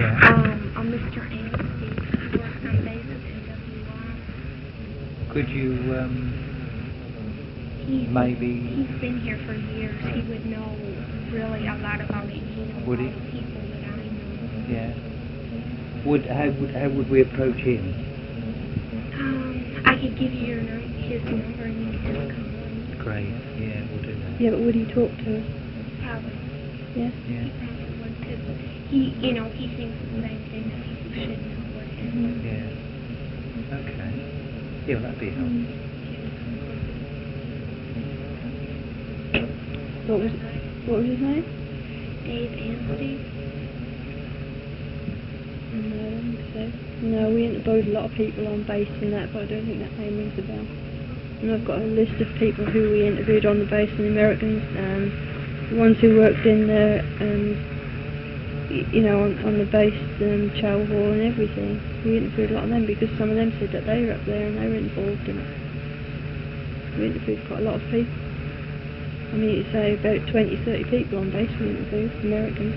A Mr. Anstey works on bases in WR. Could you maybe... He's been here for years. He would know really a lot about it. He knows would all he? the people that I know. Yeah. How would we approach him? I could give you his number and you can just call him. Great. Yeah, we'll do that. Yeah, but would he talk to us? Probably. Yeah? Yeah. He probably would, because he thinks the same thing that people should know what him. Yeah. Okay. Yeah, well, that'd be helpful. What was his name? Dave Anstey. No, I don't think so. No, we interviewed a lot of people on base and that, but I don't think that name rings a bell. And I've got a list of people who we interviewed on the base, and the Americans, the ones who worked in the, on the base, chow hall and everything. We interviewed a lot of them because some of them said that they were up there and they were involved in it. We interviewed quite a lot of people. I mean, you'd say about 20, 30 people on base we interviewed, Americans.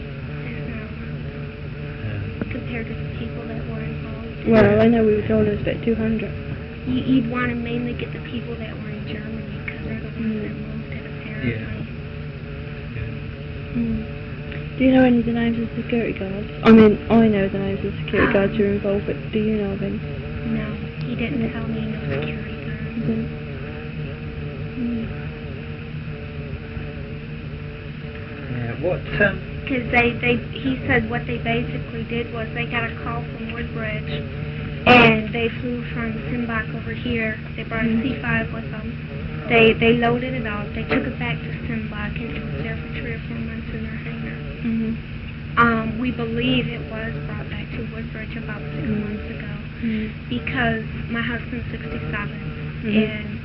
Compared to the people that were involved. Well, I know we were told it was about 200. You'd want to mainly get the people that were in Germany, because they're the ones that moved it, apparently. Yeah. Do you know any of the names of the security guards? I mean, I know the names of the security guards who are involved, but do you know of any? No, he didn't tell me no security guards. Yeah, what, Because he said what they basically did was they got a call from Woodbridge, and they flew from Simbach over here. They brought a C-5 with them. They loaded it up. They took it back to Simbach, and it was there for 3 or 4 months in their hangar. We believe it was brought back to Woodbridge about 6 months ago, because my husband's 67, and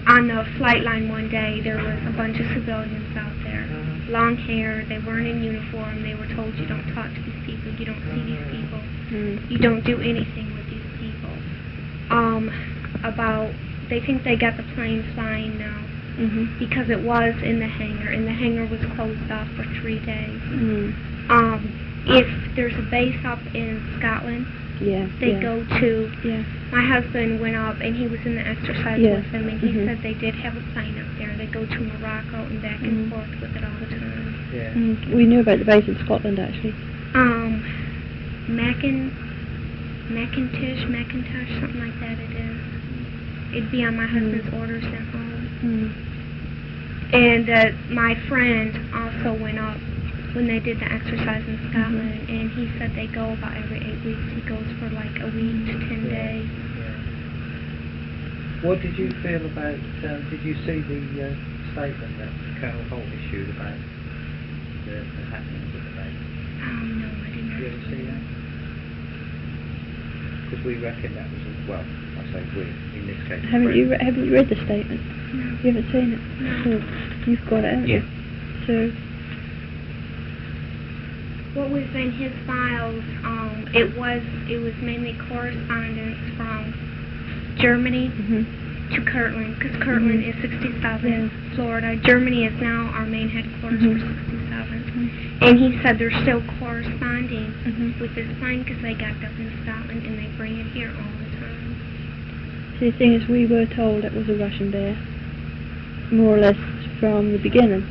on the flight line one day there was a bunch of civilians out there. Long hair, they weren't in uniform, they were told you don't talk to these people, you don't see these people, you don't do anything with these people. They think they got the plane flying now, because it was in the hangar, and the hangar was closed off for 3 days. If there's a base up in Scotland, they go to, my husband went up and he was in the exercise with them, and he said they did have a plane up there. They go to Morocco and back and forth with it all the time. We knew about the base in Scotland, actually. Macintosh, something like that it is. It'd be on my husband's orders at home. And my friend also went up when they did the exercise in Scotland, and he said they go about every 8 weeks. He goes for like a week to 10 days. What did you feel about, did you see the statement that Colonel Holt issued about the happenings at the base? No, I didn't. Did you ever see that? Because we reckon that was, well, I say we, in this case... Haven't you read the statement? No. You haven't seen it? No. Oh, you've got it, haven't you? So... What was in his files, it was mainly correspondence from Germany to Kirtland, because Kirtland is 67, Florida. Germany is now our main headquarters for 67. And he said they're still corresponding with this plane because they got up in Scotland and they bring it here all the time. See, the thing is, we were told it was a Russian bear, more or less from the beginning.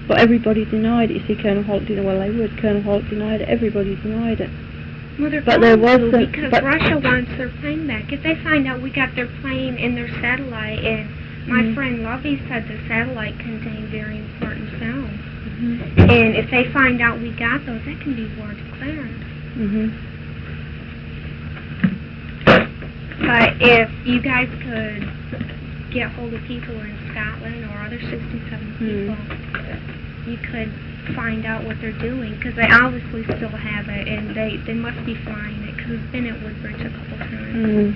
But everybody denied it. You see, Colonel Holt didn't. Well, they would. Colonel Holt denied it. Everybody denied it. Well, they're but there was some, because Russia wants their plane back. If they find out we got their plane and their satellite, and my friend Lovey said the satellite contained very important film, and if they find out we got those, that can be war declared. But if you guys could get hold of people in Scotland or other 67 people, you could find out what they're doing, because they obviously still have it, and they must be flying it, because it's been at Woodbridge a couple times.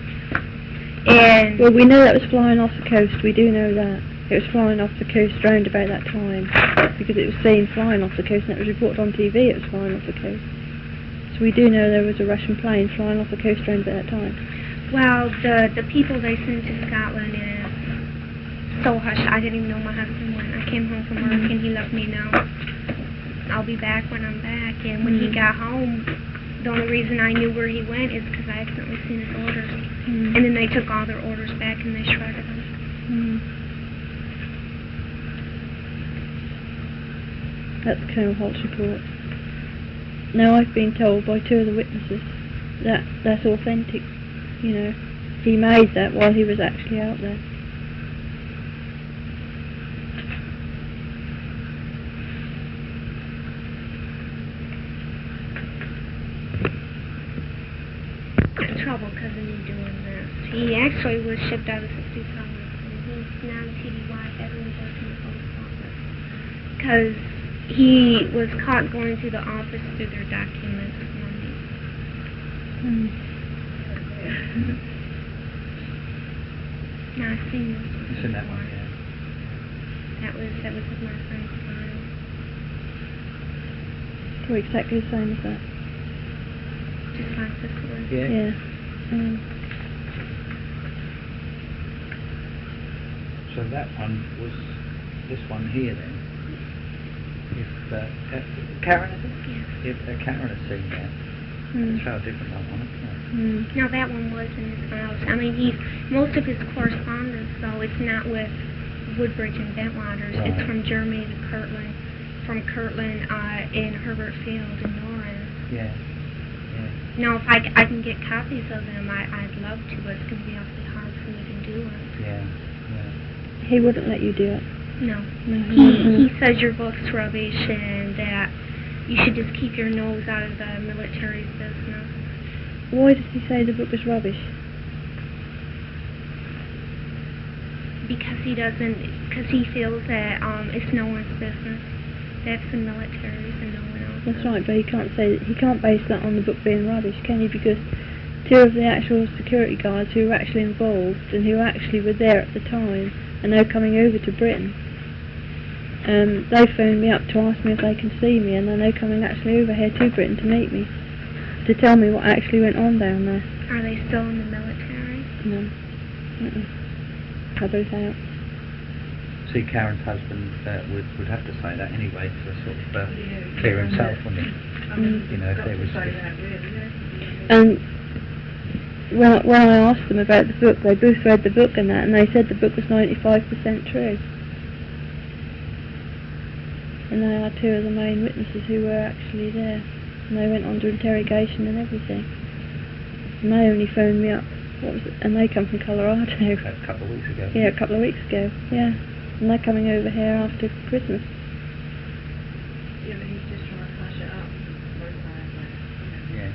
And well, we know that was flying off the coast. We do know that. It was flying off the coast around about that time, because it was seen flying off the coast, and it was reported on TV it was flying off the coast. So we do know there was a Russian plane flying off the coast around at that time. Well, the people they sent to Scotland is so hush. I didn't even know my husband went. I came home from work and he let me know. I'll be back when I'm back. And when he got home, the only reason I knew where he went is because I accidentally seen his orders. And then they took all their orders back and they shredded them. That's Colonel Holt's report. Now I've been told by 2 of the witnesses that that's authentic. You know, he made that while he was actually out there. Got in trouble because of me doing this. He actually was shipped out of 67. And he's now TDY everyone goes in the post office. Because he was caught going through the office through their documents for me. Now I've seen this one It's in that one, before. yeah. That was with my friend's file. We're exactly the same as that. Just like this one. Yeah. Yeah. So that one was this one here then. If Karren, is it? Yes. If Karren had seen that, that's how different that one, isn't it? Now that one was in his files. I mean, most of his correspondence, though, it's not with Woodbridge and Bentwaters. Right. It's from Germany to Kirtland, from Kirtland in Herbert Field in Norris. Yeah. Now, if I can get copies of them, I'd love to, but it's going to be awfully hard for me to do it. Yeah. He wouldn't let you do it. No. No, He says your book's rubbish and that you should just keep your nose out of the military's business. Why does he say the book was rubbish? Because he feels that it's no one's business. That's the military's and no one else's. That's right, but he can't base that on the book being rubbish, can he? Because 2 of the actual security guards who were actually involved and who actually were there at the time are now coming over to Britain. They phoned me up to ask me if they can see me, and they're now coming actually over here to Britain to meet me, to tell me what actually went on down there. Are they still in the military? No. They're both out. See, Karren's husband would have to say that anyway to sort of clear himself, wouldn't he? You know, if there was... And when I asked them about the book, they both read the book and that, and they said the book was 95% true. And they are 2 of the main witnesses who were actually there, and they went under interrogation and everything. And they only phoned me up, and they come from Colorado. A couple of weeks ago. Yeah, a couple of weeks ago, yeah. And they're coming over here after Christmas. Yeah, but he's just trying to hush it up. Yeah.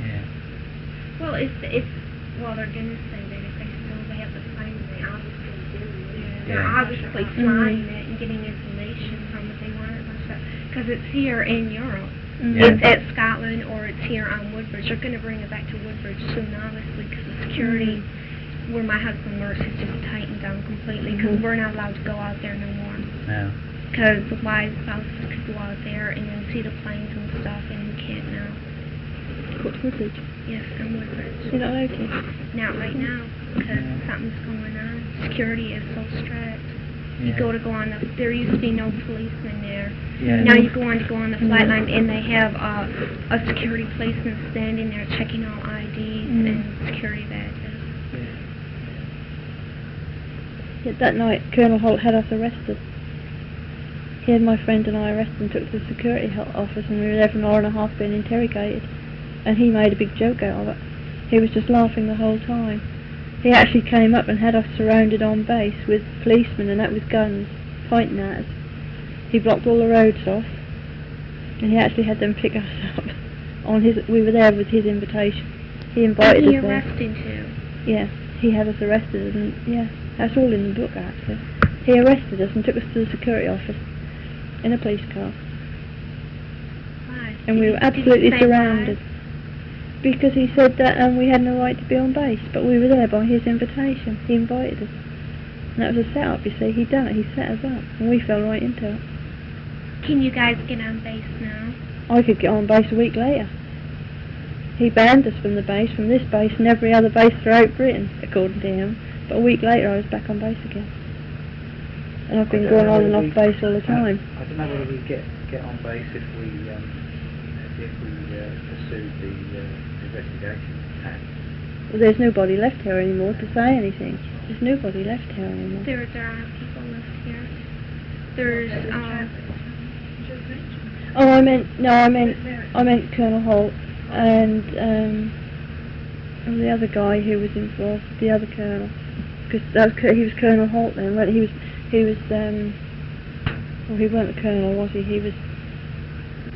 Yeah. Well, they're going to say that if they still have the claim, they obviously do. They're Yeah. obviously flying it and getting information from it. They want it because it's here in Europe. Yeah. It's at Scotland or it's here on Woodbridge. They're going to bring it back to Woodbridge soon, obviously, because the security where my husband works has just tightened down completely because we're not allowed to go out there no more. Yeah. Because the wives, spouses could go out there and then see the planes and stuff, and we can't now. What's Woodbridge? Yes, I'm Woodbridge. You're not allowed to? Not right now, because something's going on. Security is so strict. You Yeah. go on there used to be no policeman there. Yeah. Now you go on the flight line and they have a security policeman standing there checking all IDs and security badges. Yeah, that night, Colonel Holt had us arrested. He had my friend and I arrested and took to the security office, and we were there for an hour and a half being interrogated. And he made a big joke out of it. He was just laughing the whole time. He actually came up and had us surrounded on base with policemen and that with guns pointing at us. He blocked all the roads off, and he actually had them pick us up. We were there with his invitation. He invited And he us there. arrested too. Yeah, he had us arrested, and yeah, that's all in the book actually. He arrested us and took us to the security office in a police car, Why? and we were Did he absolutely say surrounded. why? Because he said that we had no right to be on base, but we were there by his invitation. He invited us. And that was a set-up, you see. He done it, he set us up, and we fell right into it. Can you guys get on base now? I could get on base a week later. He banned us from the base, from this base, and every other base throughout Britain, according to him. But a week later I was back on base again. And I've been I don't going know on and whether off base all the time. I don't know whether we get on base if we pursued the investigation act. Well, there's nobody left here anymore to say anything. There's nobody left here anymore. There are people left here. There's, Oh, I meant Colonel Holt and the other guy who was involved, the other colonel, because he was Colonel Holt then. Well, he was well, he wasn't the colonel, was he? He was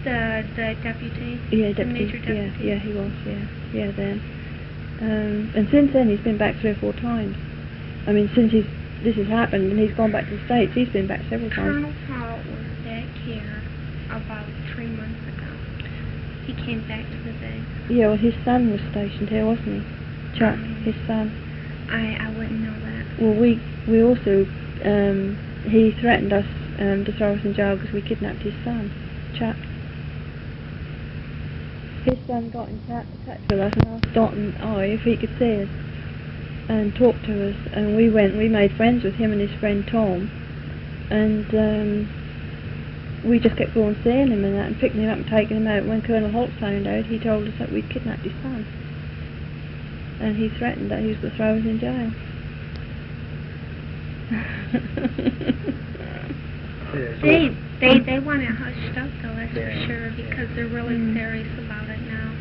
the deputy. yeah, the deputy. major deputy. Yeah, he was. Yeah, then. And since then he's been back 3 or 4 times. I mean, since this has happened and he's gone back to the States, he's been back several times. Colonel Holt was back here about 3 months ago. He came back to the base. Yeah, well, his son was stationed here, wasn't he? Chuck, his son. I wouldn't know that. Well, we also, he threatened us to throw us in jail because we kidnapped his son, Chuck. His son got in touch with us and asked Dot and I if he could see us and talk to us, and we made friends with him and his friend Tom, and we just kept going seeing him and that, and picking him up and taking him out. When Colonel Holt found out, he told us that we'd kidnapped his son, and he threatened that he was going to throw us in jail. They want it hushed up though, that's for sure, because they're really serious about it now.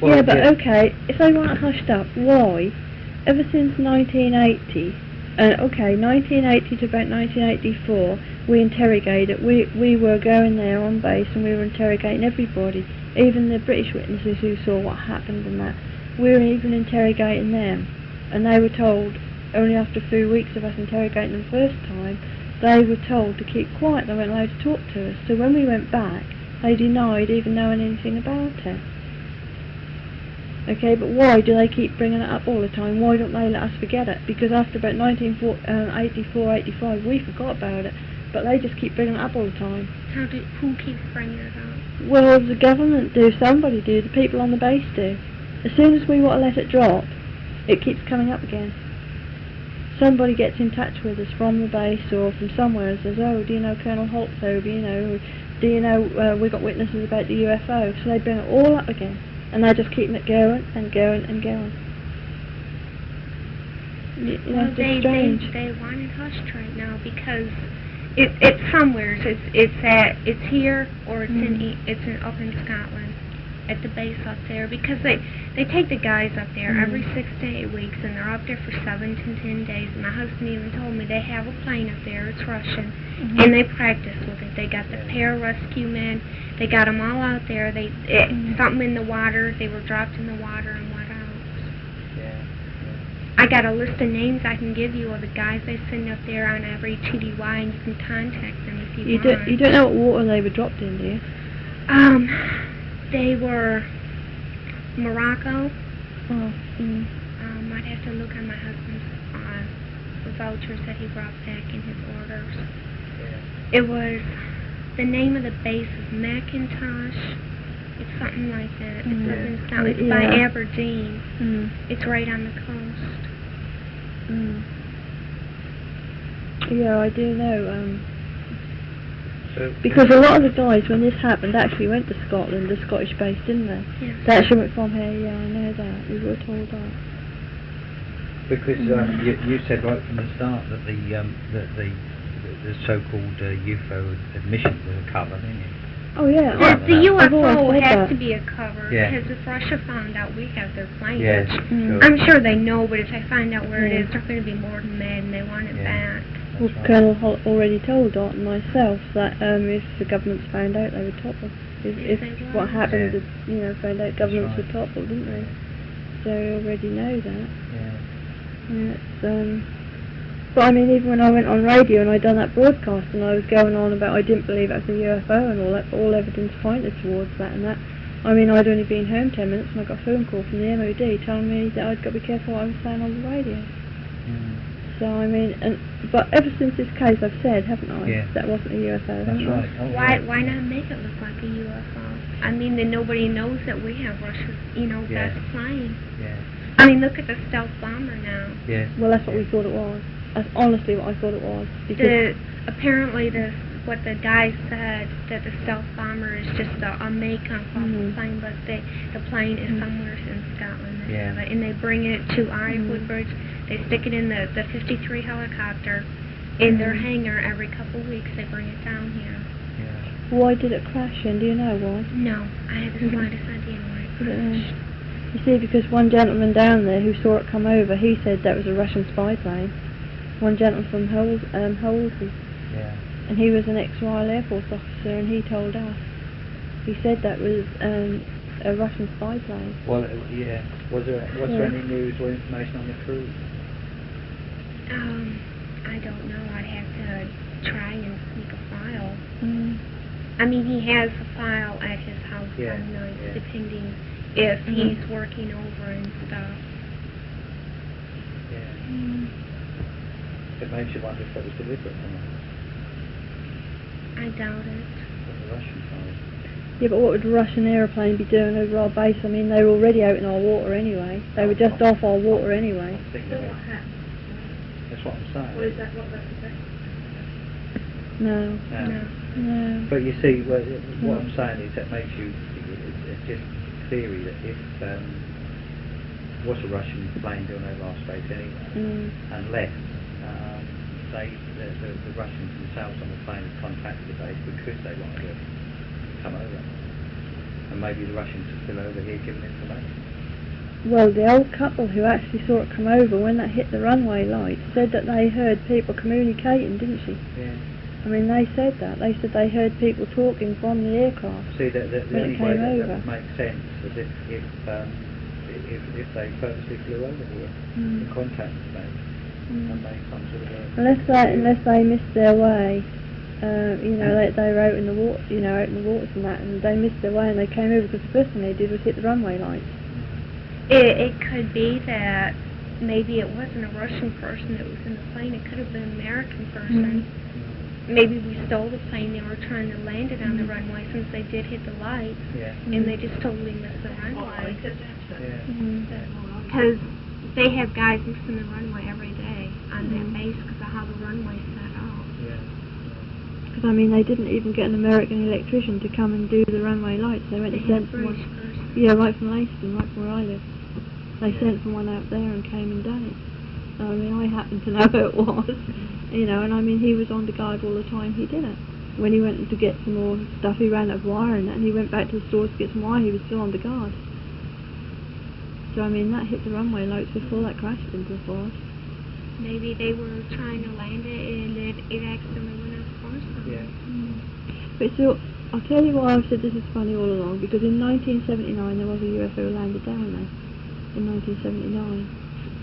Yeah, but okay, if they want it hushed up, why? Ever since 1980, 1980 to about 1984, we interrogated. We were going there on base and we were interrogating everybody, even the British witnesses who saw what happened and that. We were even interrogating them, and they were told, only after a few weeks of us interrogating them the first time, they were told to keep quiet. They weren't allowed to talk to us. So when we went back, they denied even knowing anything about it. Okay, but why do they keep bringing it up all the time? Why don't they let us forget it? Because after about 1984, 85, we forgot about it, but they just keep bringing it up all the time. Who keeps bringing it up? Well, the government do, somebody do, the people on the base do. As soon as we want to let it drop, it keeps coming up again. Somebody gets in touch with us from the base or from somewhere and says, oh, do you know Colonel Holt's over, you know, do you know we got witnesses about the UFO? So they bring it all up again. And they're just keeping it going and going and going. You know, it's just strange. They want it hushed right now because it's somewhere. It's here or it's up in Scotland at the base up there, because they take the guys up there every 6 to 8 weeks and they're up there for 7 to 10 days. And my husband even told me they have a plane up there. It's Russian, and they practice with it. They got the pararescue men. They got them all out there. Something in the water. They were dropped in the water and went out. I got a list of names I can give you of the guys they send up there on every TDY, and you can contact them if you want. You don't know what water they were dropped in, do you? They were Morocco. I'd have to look on my husband's vouchers that he brought back in his orders. It was, the name of the base is Macintosh. It's something like that. It's up in Scotland. It's by Aberdeen. It's right on the coast. Yeah, I do know. Because a lot of the guys, when this happened, actually went to Scotland, the Scottish base, didn't they? Yes. They actually went from here, yeah, I know that. We were told that. Because you said right from the start that the so-called UFO admission was a cover, didn't you? Oh yeah, The UFO has that. to be a cover, because if Russia found out we have their plane, Yes, which I'm sure they know, but if they find out where it is, they're going to be more than mad and they want it back. Well, Right. Colonel Holt already told Dot and myself that if the governments found out, they would topple. If what happened, found out governments would topple, didn't they? So I already know that. But I mean, even when I went on radio and I'd done that broadcast and I was going on about I didn't believe it was a UFO and all that, but all evidence pointed towards that and that. I mean, I'd only been home 10 minutes and I got a phone call from the MOD telling me that I'd got to be careful what I was saying on the radio. So I mean, but ever since this case I've said, haven't I, that wasn't a UFO. That's right. Oh, Why not make it look like a UFO? I mean, then nobody knows that we have Russia's, best plane. I mean, look at the stealth bomber now. Well, that's what we thought it was. That's honestly what I thought it was. Because Apparently what the guy said, that the stealth bomber is just a make-up off the plane, but the plane is somewhere in Scotland. They have it, and they bring it to our Woodbridge. They stick it in the 53 helicopter in their hangar every couple of weeks. They bring it down here. Yeah. why did it crash, and do you know why? No, I have the slightest idea why it crashed. You see, because one gentleman down there who saw it come over, he said that was a Russian spy plane. One gentleman from Holsey. Yeah. And he was an ex-Royal Air Force officer, and he told us. He said that was a Russian spy plane. Well, yeah. Was there any news or information on the crew? I don't know. I'd have to try and sneak a file. Mm. I mean, he has a file at his house Yeah, some nights, yeah. depending if he's working over and stuff. Yeah. Mm. It makes you wonder if that was deliberate or not. I doubt it. On the Russian side. Yeah, but what would a Russian aeroplane be doing over our base? I mean, they were already out in our water anyway. They were just off our water anyway. I think that's what I'm saying. Well, is that what that's about? No. No. No. But you see, what I'm saying is that makes you, it's just theory that if was a Russian plane doing over our space anyway, unless the Russians themselves on the plane contacted the base because they wanted to come over, and maybe the Russians are still over here giving information. Well, the old couple who actually saw it come over when that hit the runway light said that they heard people communicating, didn't she? Yeah. I mean, they said that. They said they heard people talking from the aircraft. See, the when only it way came that over. would make sense is if they purposely flew over here in contact with the base and made some sort of Unless they missed their way, they were out in the water, out in the waters and that, and they missed their way and they came over because the first thing they did was hit the runway lights. It could be that maybe it wasn't a Russian person that was in the plane. It could have been an American person. Maybe we stole the plane. They were trying to land it on the runway since they did hit the lights, and they just totally missed the runway. Because they have guys missing the runway every day on that base because of how the runway's set up. Because, I mean, they didn't even get an American electrician to come and do the runway lights. They went They and had sent someone. British person. Yeah, right from Leyston, right from where I live. They sent someone out there and came and done it. So, I mean, I happen to know who it was, and I mean, he was on the guard all the time he did it. When he went to get some more stuff, he ran out of wire and that, and he went back to the stores to get some wire, he was still on the guard. So, I mean, that hit the runway lights before that crashed into the forest. Maybe they were trying to land it and it accidentally went off course. But so, I'll tell you why I've said this is funny all along, because in 1979 there was a UFO landed down there. In 1979.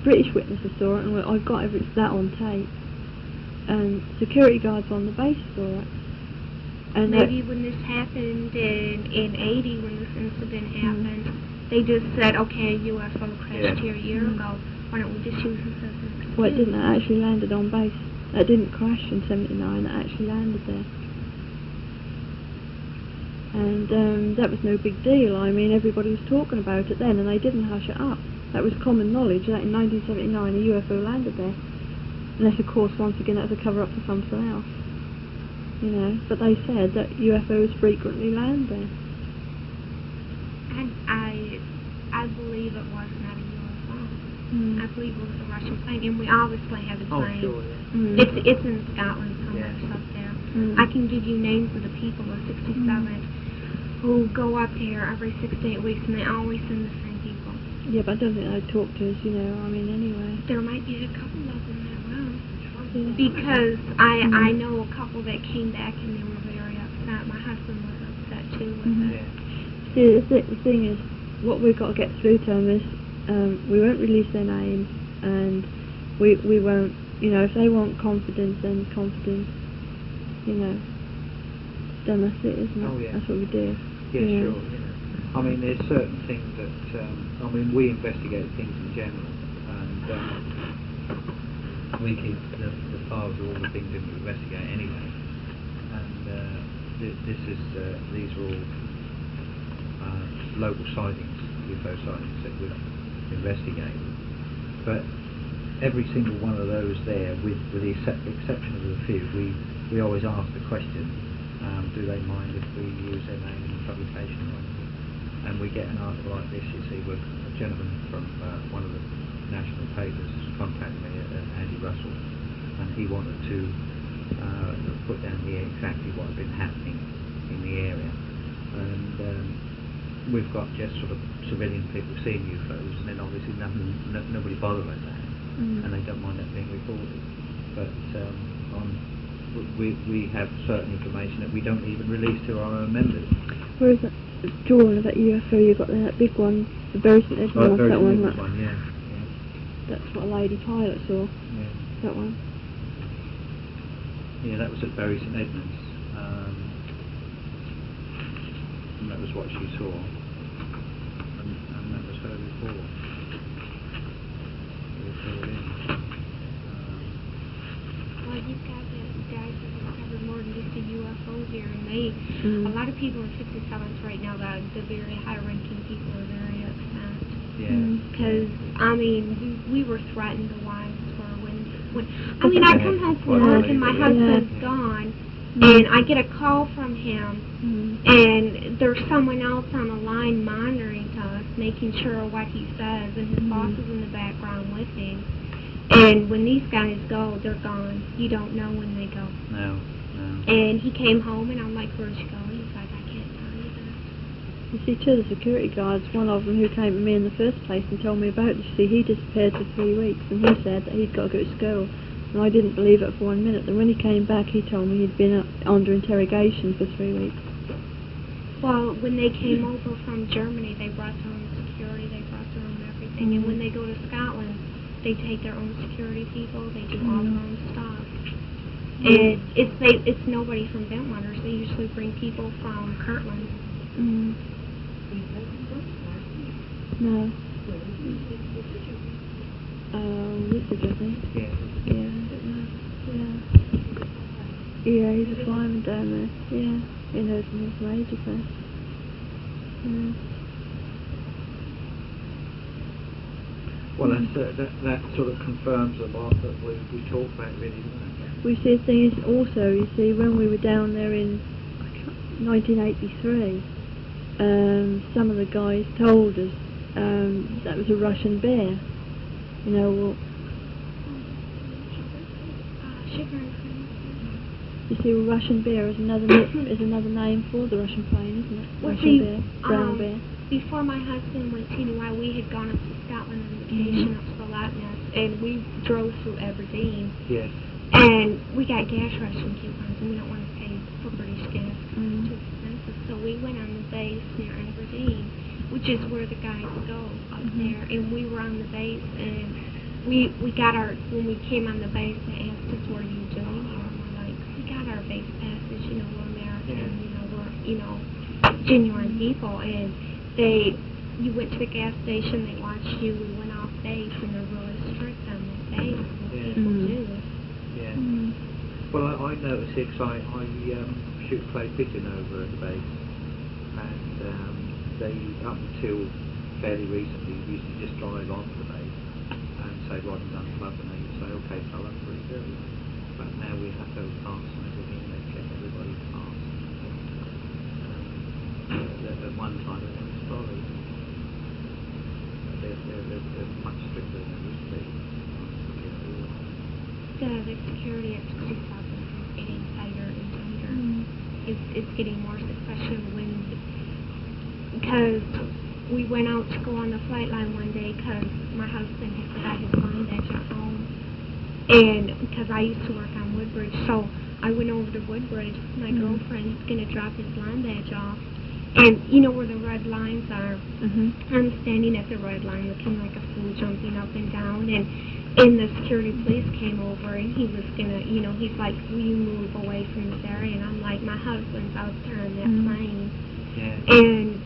British witnesses saw it, and I've got that on tape. And security guards on the base saw it. And maybe when this happened in 80, when this incident happened, they just said, okay, a UFO crashed here a year ago. Why don't we just use this as an excuse? Well, it didn't. It actually landed on base. It didn't crash in 79. It actually landed there. And that was no big deal. I mean, everybody was talking about it then, and they didn't hush it up. That was common knowledge that in 1979 a UFO landed there. Unless, of course, once again that was a cover-up for something else. But they said that UFOs frequently land there. And I believe it was not a UFO. I believe it was a Russian plane, and we obviously have the plane. Oh, sure, yeah. It's in Scotland somewhere up there. I can give you names of the people of 67 who go up there every 6 to 8 weeks, and they always send the same people. Yeah, but I don't think they'd talk to us, anyway. There might be a couple of them that will. Because I know a couple that came back and they were very upset. My husband was upset too with it. See, the thing is, what we've got to get through to them is, we won't release their names, and we won't, if they want confidence, then confidence, then that's it, isn't it? Oh, yeah. That's what we do. Yeah, sure. I mean, there's certain things that, we investigate things in general, and we keep the files of all the things that we investigate anyway. And these are all local sightings, UFO sightings that we've investigated. But every single one of those there, with the exception of a few, we always ask the question, do they mind if we use their name in publication or anything? And we get an article like this, you see, where a gentleman from one of the national papers contacted me, Andy Russell, and he wanted to put down here exactly what had been happening in the area. And we've got just sort of civilian people seeing UFOs, and then obviously nobody bothered with that, and they don't mind that being recorded. But we have certain information that we don't even release to our own members. Where is that drawing of that UFO you got there, that big one, the Bury St Edmunds, that one? That one, yeah. That's what a lady pilot saw, Yeah. that one. Yeah, that was at Bury St Edmunds. And that was what she saw. And that was her report. Well, you've got the guys that discovered more than just a UFO here, and a lot of people in 57th right now, the very high-ranking people are very upset. Yeah. Because, I mean, we were threatened, the wives were, when I mean, I come home from work and my husband's gone, and I get a call from him, and there's someone else on the line monitoring us, making sure what he says, and his boss is in the background with him. And when these guys go, they're gone. You don't know when they go. No. And he came home, and I'm like, where'd you go? He's like, I can't tell you that. You see, two of the security guards, one of them who came to me in the first place and told me about it, you see, he disappeared for 3 weeks, and he said that he'd got to go to school. And I didn't believe it for 1 minute. And when he came back, he told me he'd been under interrogation for 3 weeks. Well, when they came over from Germany, they brought their own security, they brought their own everything. And when they go to Scotland, they take their own security people, they do all their own stuff. And it's nobody from Butlers. They usually bring people from Kirtland. No. Richard, I think. Yeah. Yeah, I don't know. Yeah, he's a fireman down there. Yeah, he knows me from ages ago. Yeah. Well, that sort of confirms a lot that we talk about, really, doesn't it? We see things also, you see, when we were down there in 1983, some of the guys told us that was a Russian bear. You know, well, you see, well, Russian bear is another name for the Russian plane, isn't it? Well, Russian bear, brown bear. Before my husband went to NY, we had gone up to Scotland on vacation, up to the Loch Ness, and we drove through Aberdeen. Yes. And we got gas ration coupons, and we don't want to pay for British gas. It's too expensive. So we went on the base near Aberdeen, which is where the guys go up there. And we were on the base, and we got when we came on the base, they asked us, what are you doing here? And we're like, we got our base passes, we're American, we're, genuine people. And you went to the gas station, they watched you, we went off base, and they're really strict on that base, what people do. Yeah. Well, I noticed it because I shoot clay pigeon over at the base, and they, up until fairly recently, used to just drive onto the base and say, Rod and Dunn Club, and they would say, okay, fella, where you go? But now we have to pass and everything, they check everybody's pass. At one time, it was probably, they're much stricter than they used to be. The security at 67 is getting tighter and tighter. It's getting worse, especially because we went out to go on the flight line one day because my husband had forgot his line badge at home, and because I used to work on Woodbridge, so I went over to Woodbridge. My girlfriend's going to drop his line badge off, and you know where the red lines are. I'm standing at the red line looking like a fool, jumping up and down, and the security police came over, and he was gonna, he's like, will you move away from this area? And I'm like, my husband's out there on that plane. Yeah. And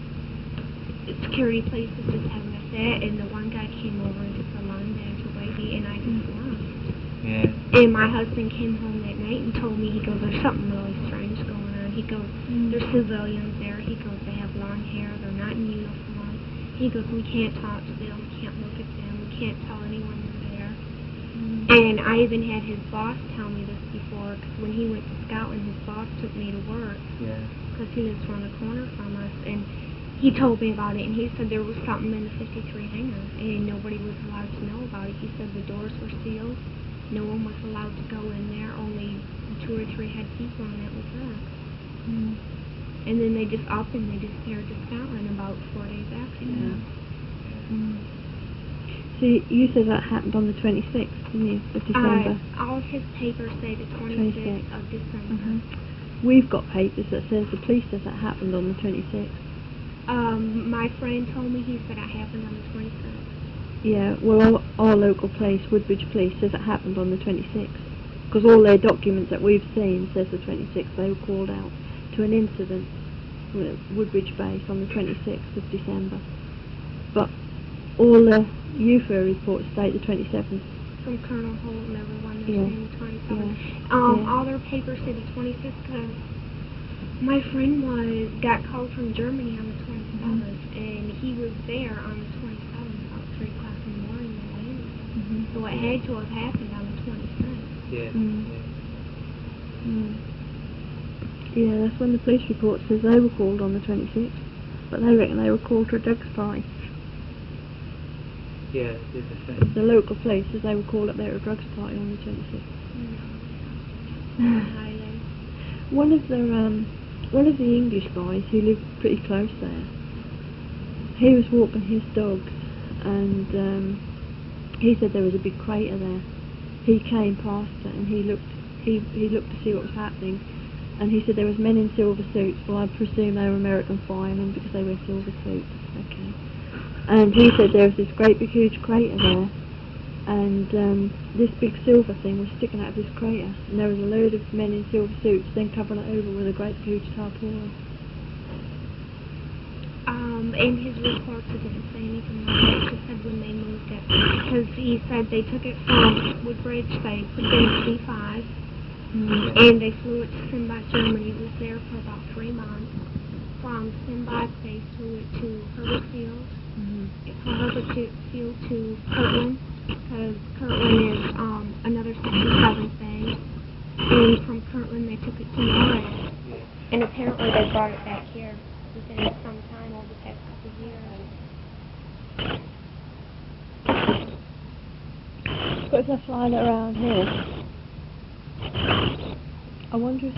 security police was just having a fit, and the one guy came over and took the line badge away, and I just left. Yeah. And my husband came home that night and told me, he goes, there's something really strange going on. He goes, there's civilians there. He goes, they have long hair, they're not in uniform. He goes, we can't talk to them, we can't look at them, we can't tell anyone they're there. And I even had his boss tell me this before, because when he went to Scotland, his boss took me to work, Yeah. because he lives around the corner from us, and he told me about it, and he said there was something in the 53 hangar, and nobody was allowed to know about it. He said the doors were sealed, no one was allowed to go in there, only 2 or 3 had people, and that was it. And then they just upped and they disappeared to Scotland about 4 days after that. So you said that happened on the 26th, didn't you, of December? All of his papers say the 26th of December. We've got papers that says the police says that happened on the 26th. My friend told me, he said it happened on the 26th. Yeah, well, our local police, Woodbridge Police, says it happened on the 26th. Because all their documents that we've seen says the 26th. They were called out to an incident with Woodbridge Base on the 26th of December. But all the UFO reports state the 27th. From Colonel Holt and everyone, they're Yeah. saying the 27th. Yeah. All their papers say the 26th, because my friend got called from Germany on the 27th, and he was there on the 27th, about 3 o'clock in the morning when they landed. So it had to have happened on the 26th. Yeah. Yeah, that's when the police report says they were called on the 26th. But they reckon they were called to a drugs party. Yeah, there's a thing. The local police says they were called up there at a drugs party on the 26th. One of the English guys who lived pretty close there, he was walking his dogs, and he said there was a big crater there. He came past it and he looked to see what was happening, and he said there was men in silver suits. Well, I presume they were American firemen because they wear silver suits. Okay. And he said there was this great big huge crater there, and this big silver thing was sticking out of this crater, and there was a load of men in silver suits then covering it over with a great huge tarpaulin. In his reports it didn't say anything like that. It just said when they moved it, because he said they took it from Woodbridge, they put it in C5, and they flew it to Simbach, Germany. It was there for about 3 months. From Simbach they flew it to Herbert Field. From Herbert Field to Kirtland, because Kirtland is another 67th base, and from Kirtland they took it to Norris, and apparently they brought it back here within some time over the past couple of years. But if they're flying it around here, I wonder if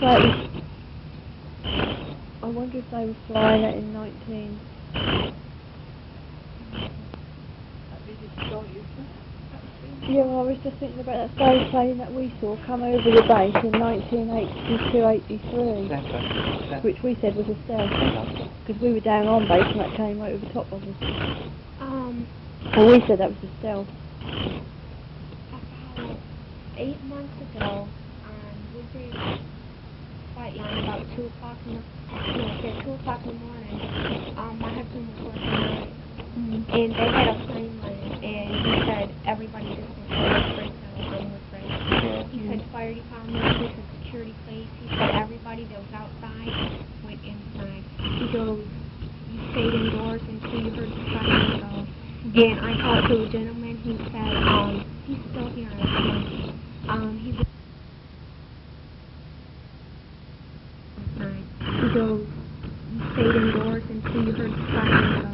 they were flying it in 19... Yeah, well, I was just thinking about that same plane that we saw come over the base in 1982-83, which we said was a stealth, because we were down on base and that came right over the top of us. Well, we said that was a stealth. About 8 months ago, Woodbridge flight line, about 2 o'clock in the morning, my husband was working night, and they had a plane land, and he said everybody just went to Woodbridge, He said fire department, he said security police, he said everybody that was outside went inside. He goes, you stayed indoors until you heard the siren go. And I talked to a gentleman who said, he's still here, he was inside. He goes, you stayed indoors until you heard the siren go.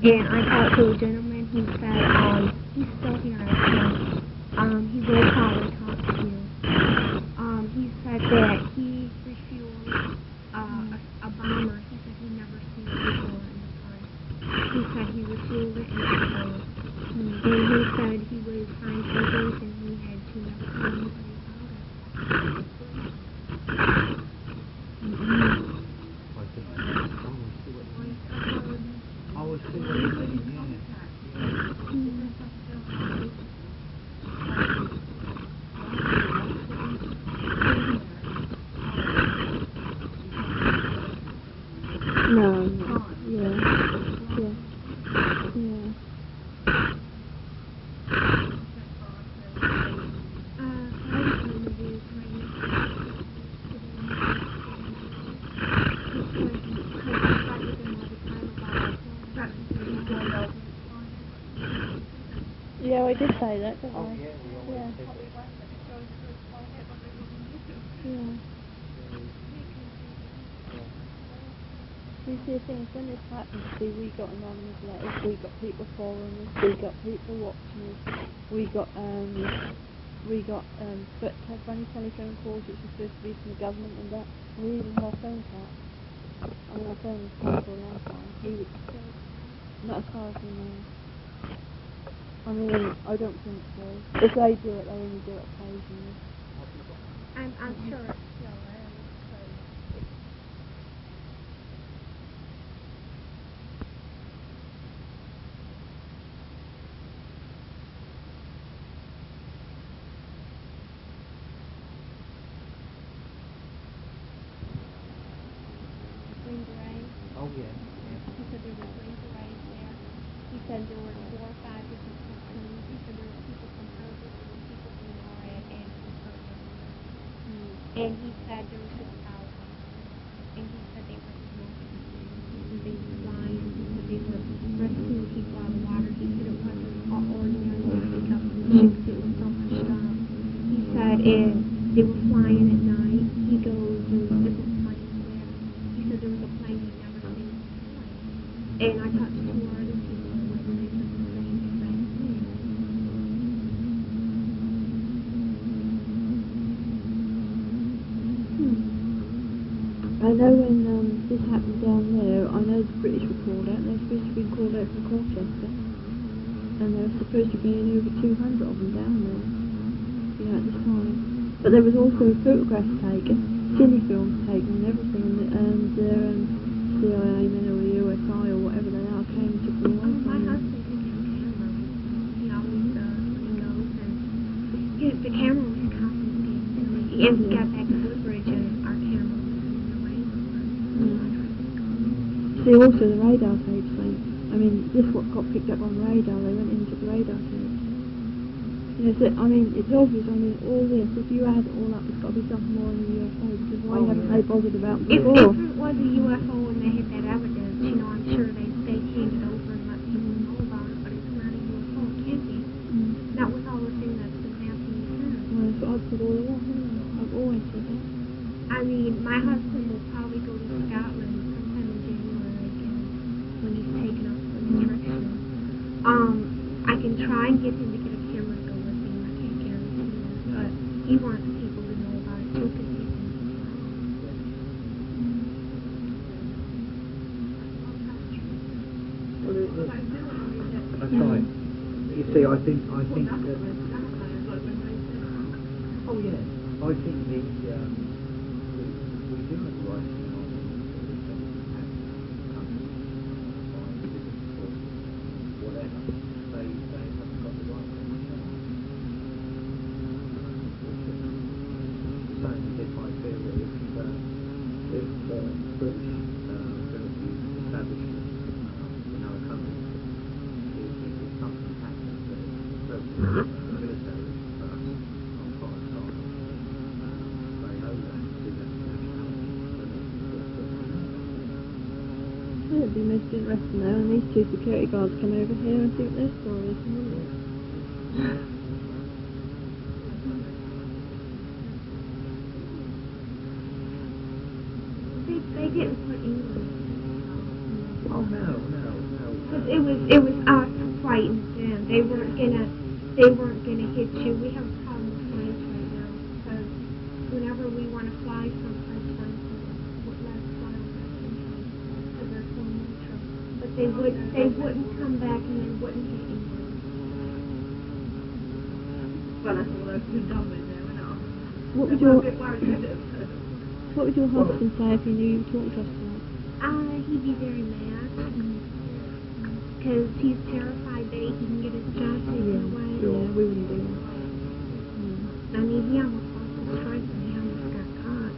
And I talked to a gentleman who said, he's still here, he will probably talk to you. He said that he refueled a bomber. He said he'd never seen it before in his life. He said he refueled it and it fell. And he said he was signed papers and he had to never tell anybody about it. I would see what you're saying, No, yeah. Yeah, I did say that, didn't I? Yeah. Yeah. You see, the thing is, when this happened, see, we got anonymous letters, we got people following us, we got people watching us, we got but funny telephone calls which were supposed to be from the government and that, we even had our phone tapped. I mean, our phone was tapped all the time. Not as far as we know. I mean, I don't think so. If they do it, they only do it occasionally. I'm sure it's still there. Oh yeah. He said there were three parades there. He said there were 4 or 5 different platoons. He said there were people from Herbert, there were people from NORAD, and from Herbert. And he said there were 6,000. And he said they were smoking. They were flying. He said they were rescuing people out of the water. He said it wasn't all ordinary government ships. It was so much stuff. He said they were flying at night. He goes, there was different planes there. He said there was a plane he'd never seen before. And I talked to 2 other people who went and they said the same thing. I know when this happened down there, I know the British were called out, and they were supposed to be called out from Colchester. And there were supposed to be over 200 of them down there, you know, at this time. But there was also photographs taken, cine films taken and everything, and CIA men or the USI or whatever they are came and took them away My from them. husband took his camera. He always does when he goes. And the camera was confiscated. And we got back to Woodbridge and our camera was away. See, also the radar tapes went. I mean, this what got picked up on radar. They went in and took the radar tapes. You know, so, I mean, it's obvious. I mean, all this, if you add it all up, it's got to be something more than a UFO, because why haven't they bothered about it If before? it was a UFO and they had that evidence, you know, I'm sure they'd hand it over and let people know about it, but it's not a UFO. It can't be. Not with all the things that's been happening since. Well, that's what I've said all along, haven't I? I've always said that. I mean, my husband will probably go to Scotland sometime in January again when he's taken up for instruction. I can try and get him to get a camera to go with him. I can't guarantee it, but he wants people to know about it too because he thinks it's wrong. That's right. You see, I think that. Oh yeah, I think we do have the right to know whatever. They haven't got the right to know. So if I feel that if British military establishment in our country, if something happens that is military for us on foreign soil, they owe that to the nationality. Well, it'd be most interesting though, and these 2 security guards come over here and see what their story is. They didn't put England. Oh no. Because it was us fighting them. They weren't gonna hit you. We have a problem with planes right now because whenever we want to fly someplace, for instance, let's fly over that country because they're so neutral. But they wouldn't come back and they wouldn't hit England. Well, that's all those good numbers there, we're not. What would your husband say if he knew you talked to us tonight? He'd be very mad because he's terrified that he can get his job taken away. Yeah, we wouldn't do that. I mean, he almost lost his strength and he almost got caught.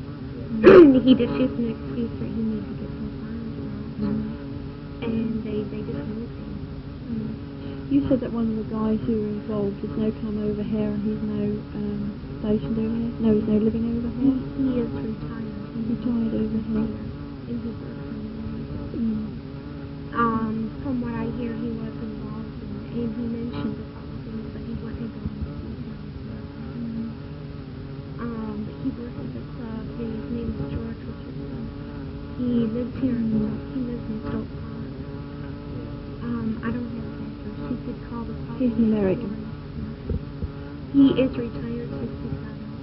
He just used an excuse that he needed to get some funds from. And they just moved him. You said that one of the guys who were involved has now come over here and he's now stationed over here? No, he's now living over here? He is retired. He's retired over here. And he works from what I hear, he was involved in it. And he mentioned a couple things, but he wasn't going into details. But he works as a lives here. He lives in Stoke Park. I don't have his address. He could call the police. He's an American. He is retired 67,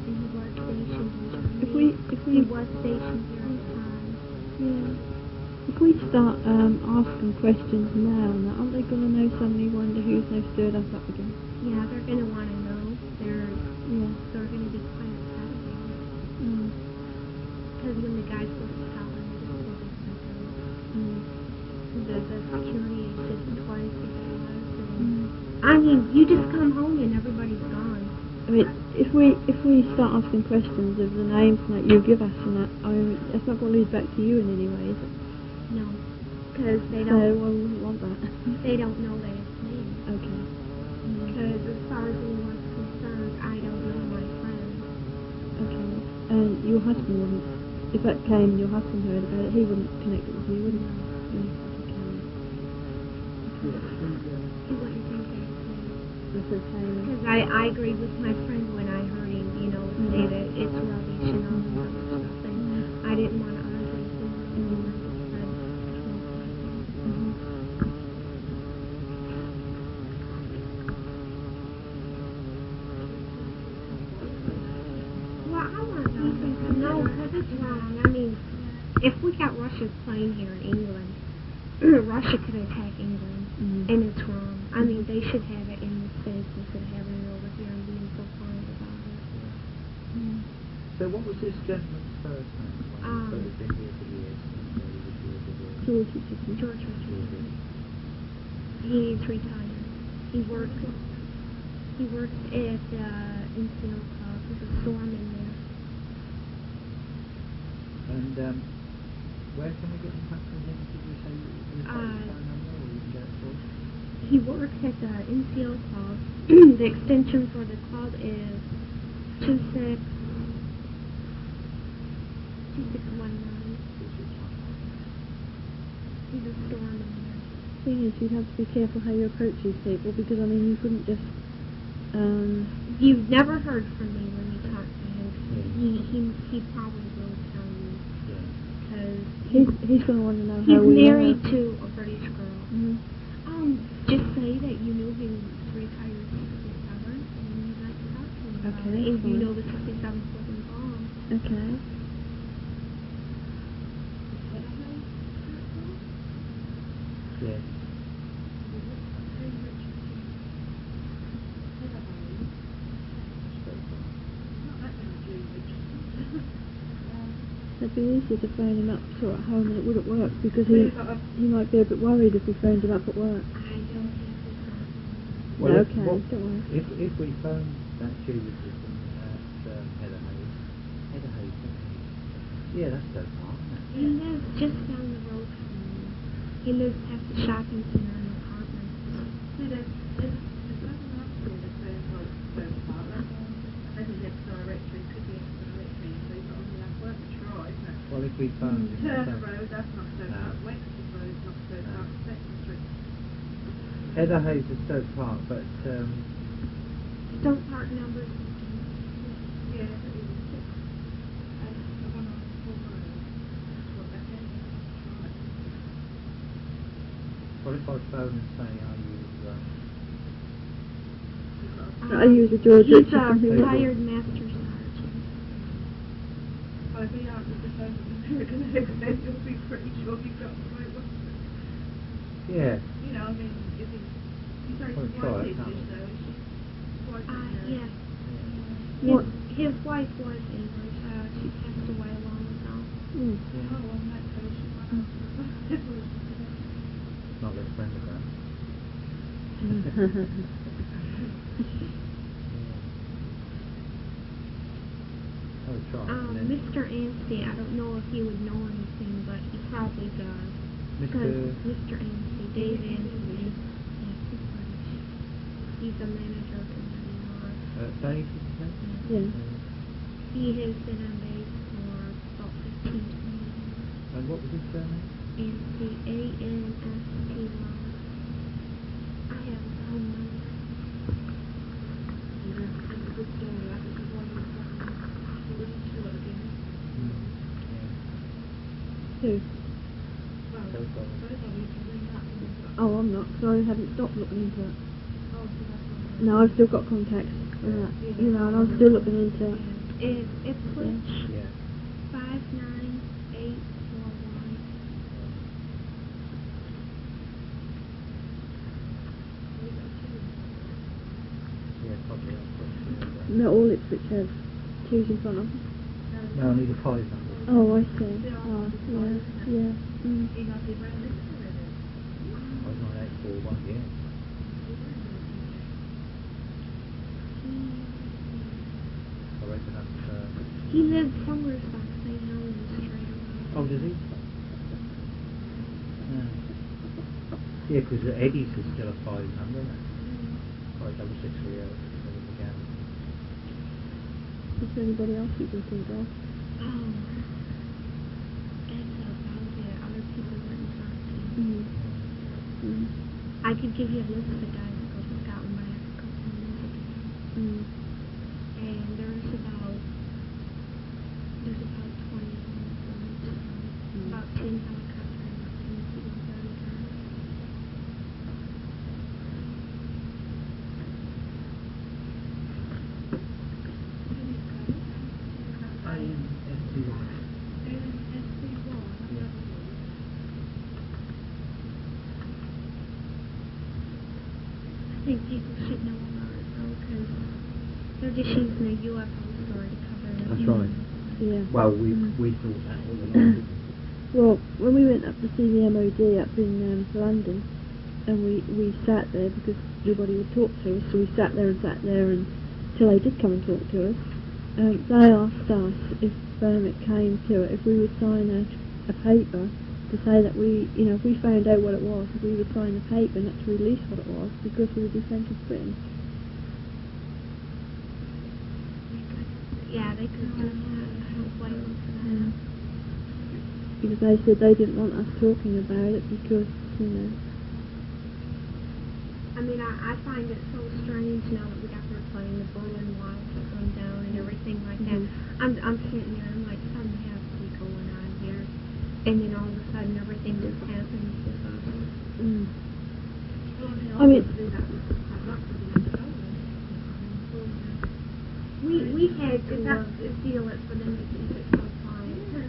and he was stationed in Germany. He was stationed here at the time. Yeah. If we start asking questions now, aren't they going to know suddenly wonder who's now stirred us up again? Yeah, they're going to want to know. They're going to be quite upset about it. Because when the guys go to Scotland, they just go to Scotland. The security agent twice as fast. I mean, you just come home and everybody's gone. I mean, if we start asking questions of the names that you give us and that, I mean, that's not going to lead back to you in any way, is it? No, because they So, don't. well, we wouldn't want that. They don't know that it's me. Okay. Because as far as anyone's concerned, I don't know my friend. Okay. And your husband wouldn't, if that came, your husband heard about it, he wouldn't connect it with you, would he? No. He wouldn't think that it's me. That's okay. Because I agreed with my friend when I heard him, say that it's rubbish and all this other stuff, and I didn't want to argue with him. Well, I want nothing to know, because it's wrong. I mean, if we got Russia's plane here in England, Russia could attack England, and it's wrong. I mean, they should have it in the States instead of having it over here and being so quiet about it. So what was this gentleman's first name? He's been here for years. George Richardson. George Richardson. He's retired. He works at NCO Club. He's a storeman there. And where can we get in touch with him? Did you say you phone number or you can get it for us? He works at the NCO Club. The extension for the club is 2619. He's a storeman there. The thing is, you'd have to be careful how you approach these people, because, I mean, you couldn't just, You've never heard from me when you talk to him. He probably will tell you. Because he's going to want to know he's how we married are. to a British girl. Just say that you knew he was retired 67 and you'd like to talk to him about Okay, it. And that's you fine. know the 67 wasn't wrong. Okay. Yeah. It'd be easier to phone him up sort of at home, and it wouldn't work, because he might be a bit worried if we phoned him up at work. I don't have his phone. Well, Okay, don't worry. If we phone that Julie system at Heatherhayes, yeah, that's so far, isn't it? He lives just down the road from me. He lives past the shopping center and apartments. Well, if we phoned him Heatherhayes is Stoke Park, but Stoke Park numbers. what if I phone and say, I use a George He's a Richardson. retired master sergeant. yeah, Yes. What? His wife was English. She passed away long ago. not let Brenda go. Oh, try. And then Mr. Anstey, I don't know if he would know anything, but he probably does. Because Mr. Anstey, Dave Anstey, yes, he's British. He's a manager in the Dave, is his name? Yeah. He has been on base for about 15 years. And what was his surname? Anstey, A-N-S-T-Y. I have his phone number. Who? so far. Oh, I'm not, because I haven't stopped looking into it. Oh, so that's what No, I've still got contacts with that, you know, and I'm still looking into it. It puts Yeah. 59841. Yeah, probably. Not all Ipswich have twos in front of them. No, I need a 5 number. Oh, I see. Oh, yeah, yeah. Mm. You got the Brenda? 59841, yeah. I reckon that's, He lives somewhere about St. Helens straight away. oh, does he? Yeah, because Eddie's is still a 5 number, isn't it? 56630. Again. Is there anybody else you can think of? Oh, that's about it. Other people wouldn't talk to. Mm. Mm. I could give you a list of the guys that go to Scotland, but I have a couple of years ago. Mm. And there's about 20 of them, about 10 helicopters, and 30 guys. I think people should know about it though, because they're just using a UFO story to cover it. That's right. Yeah. Well, we thought that all along. Well, when we went up to see the MOD up in London, and we sat there because nobody would talk to us, so we sat there and until they did come and talk to us. They asked us if it came to it, if we would sign a paper to say that we, you know, if we found out what it was, if we would sign a paper not to release what it was because we would be sent to Britain. Yeah, they could do that. I don't blame them for that. Because they said they didn't want us talking about it because, you know. I mean, I find it so strange now that we got their plane, the Berlin Wall that went down and everything like that. I'm sitting there, I'm like, something has to be going on here. And then all of a sudden, everything just happens with us. Mm. I mean, we had to seal it for them to keep it compliant.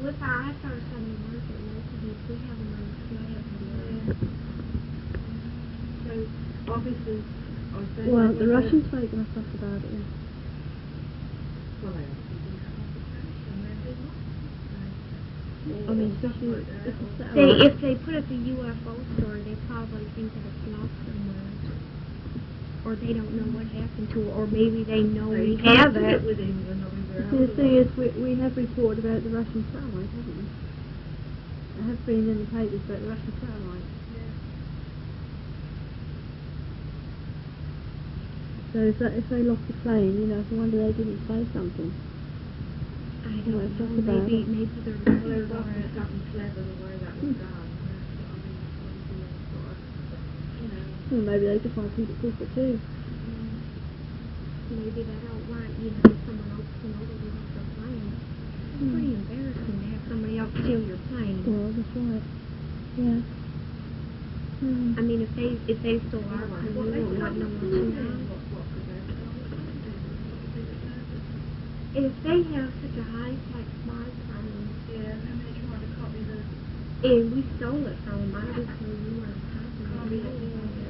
With our Sunday market, most of these, we have them on slabs. So, obviously, I was saying well, that the when Russians making a fuss about it, yeah. well, they obviously didn't have occupation, they did not. I mean, especially if it's If they put up a UFO story, they probably think that it's lost somewhere. Or they don't know what happened to it, or maybe they know we have it. With England, or we were See, the thing is, we have reported about the Russian satellite, haven't we? It has been in the papers about the Russian satellite. So if they lost the plane, you know, it's a wonder they didn't say something. I Well, don't it's know. just about Maybe it. they're Well, looking there's for obviously it. something clever the way that was done. You know, Well, maybe they just want to keep it secret too. Maybe they don't want, someone else to know that we have their plane. It's pretty embarrassing to have somebody else steal your plane. Well, that's right. Yeah. I mean, if they stole our plane, we wouldn't want no one to know. If they have such a high-tech smartphone, and they tried to copy the and we stole it from them, obviously we want to copy it.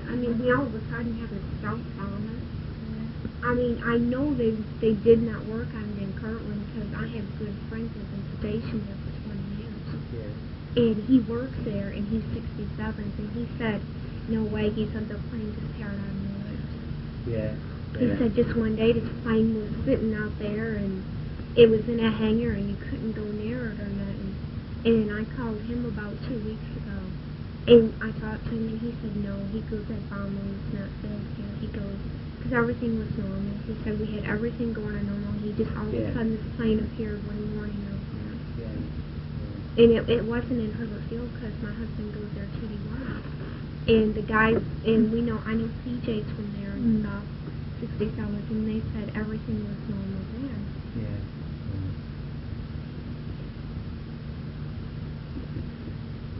I mean, we all of a sudden have a stealth on it. I mean, I know they did not work on it in Kirtland because I have good friends that have been stationed there for 20 years. Yeah. And he works there, and he's 67, and he said, no way, he said the plane just tear it on the woods. Yeah. He said just one day this plane was sitting out there, and it was in a hangar, and you couldn't go near it or nothing. And I called him about 2 weeks ago, and I talked to him, and he said no. He goes, that bomb was not built here. He goes, because everything was normal. He said we had everything going on normal. He just all of a sudden this plane appeared one morning out there. Yeah. And it wasn't in Herbert Field because my husband goes there TD1. And the guys, and I know CJ's from there and stuff, 67, and they said everything was normal there. Yeah.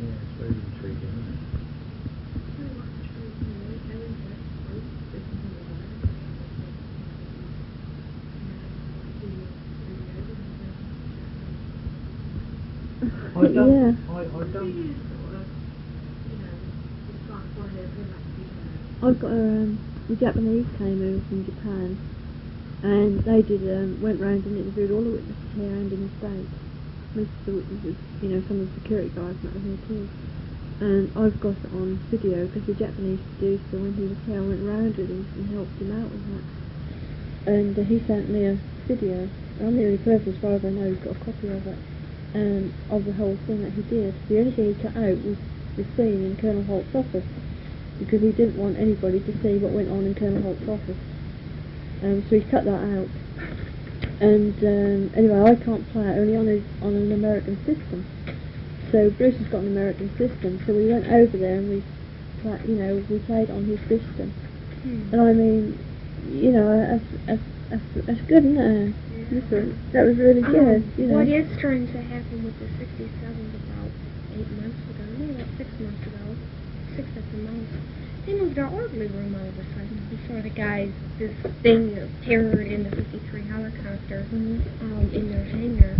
Yeah, it's trees in, isn't it? I don't. Yeah. I don't. I've got the Japanese came over from Japan, and they did went round and interviewed all the witnesses here and in the States. Most of the witnesses, some of the security guards that were here too. And I've got it on video because the Japanese producer, when he was here, I went round with him and helped him out with that. And he sent me a video. I'm the only person, as far as I know, who's got a copy of it, of the whole thing that he did. The only thing he cut out was the scene in Colonel Holt's office, because he didn't want anybody to see what went on in Colonel Holt's office. So he cut that out. And anyway, I can't play it only on an American system. So Bruce has got an American system, so we went over there and we played on his system. And I mean, that's good, isn't it? That was really good. What is strange that happened with the 67 about 8 months ago, maybe about 6 months ago, 6 at the most. They moved our orderly room all of a sudden before the guys, this thing of terror in the 53 helicopter in their hangar.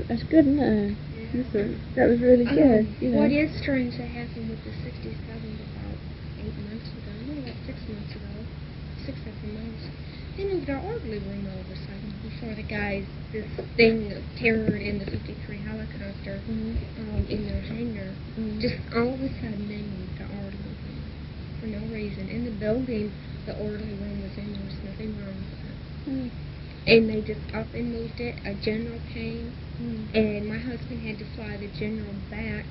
That's good, isn't it? That was really good. What is strange that happened with the 67 about 8 months ago, maybe about 6 months ago, 6 at the most. They moved our orderly room all of a sudden before the guys, this thing of terror in the 53 helicopter in their hangar. Just all of a sudden they moved the orderly room for no reason. In the building, the orderly room was in, there was nothing wrong with it. And they just up and moved it. A general came, and my husband had to fly the general back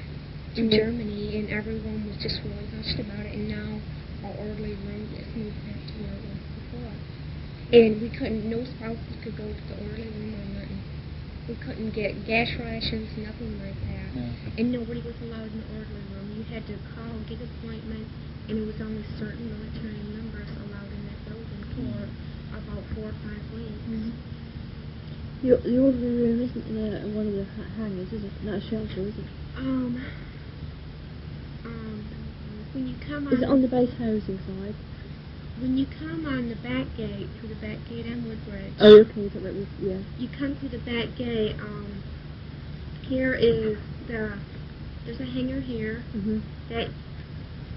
to Germany, and everyone was just really hushed about it. And now our orderly room is moved back to where it was before. And we couldn't, no spouses could go to the orderly room or nothing. We couldn't get gas rations, nothing like that. And nobody was allowed in the orderly room. You had to call, get an appointment, and it was only certain military members allowed in that building for about 4 or 5 weeks. The orderly room isn't in one of the hangars, is it? Not a shelter, is it? When you come on... Is it on the base housing side? When you come on the back gate, through the back gate on Woodbridge... Oh, okay, you thought that was, yeah. You come through the back gate, here is there's a hangar here, that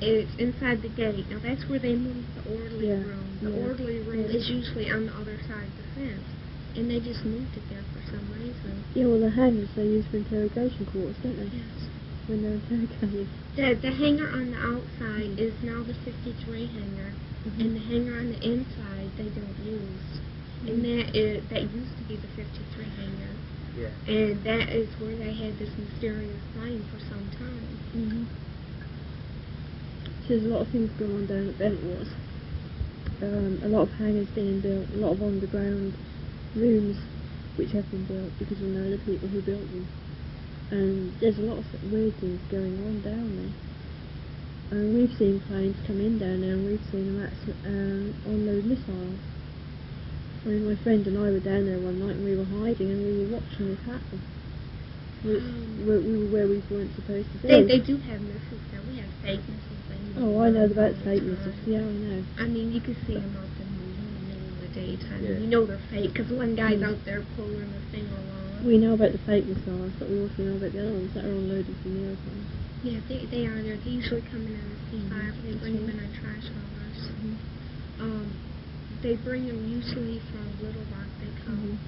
is inside the gate. Now that's where they moved the orderly room. The orderly room is usually on the other side of the fence. And they just moved it there for some reason. Yeah, well, the hangars they use for interrogation quarters, don't they? Yes. When they're interrogated. The hangar on the outside is now the 53 hangar, and the hangar on the inside they don't use. And that used to be the 53 hangar. Yeah. And that is where they had this mysterious plane for some time. So there's a lot of things going on down at Bentwars. A lot of hangars being built, a lot of underground rooms which have been built because we know the people who built them. And there's a lot of weird things going on down there. And we've seen planes come in down there, and we've seen them unload missiles. I mean, my friend and I were down there one night and we were hiding and we were watching it happen. We were where we weren't supposed to be. They do have missiles now. We have fake missiles. Oh, I know about fake missiles. Yeah, I know. I mean, you can see them out there moving in the middle of the daytime. Yeah. You know they're fake because one guy's out there pulling the thing along. We know about the fake missiles, but we also know about the other ones that are unloaded from the airplanes. Yeah, they are there. They usually come in on a C5. They bring them in on trash haulers. They bring them usually from Little Rock. They come.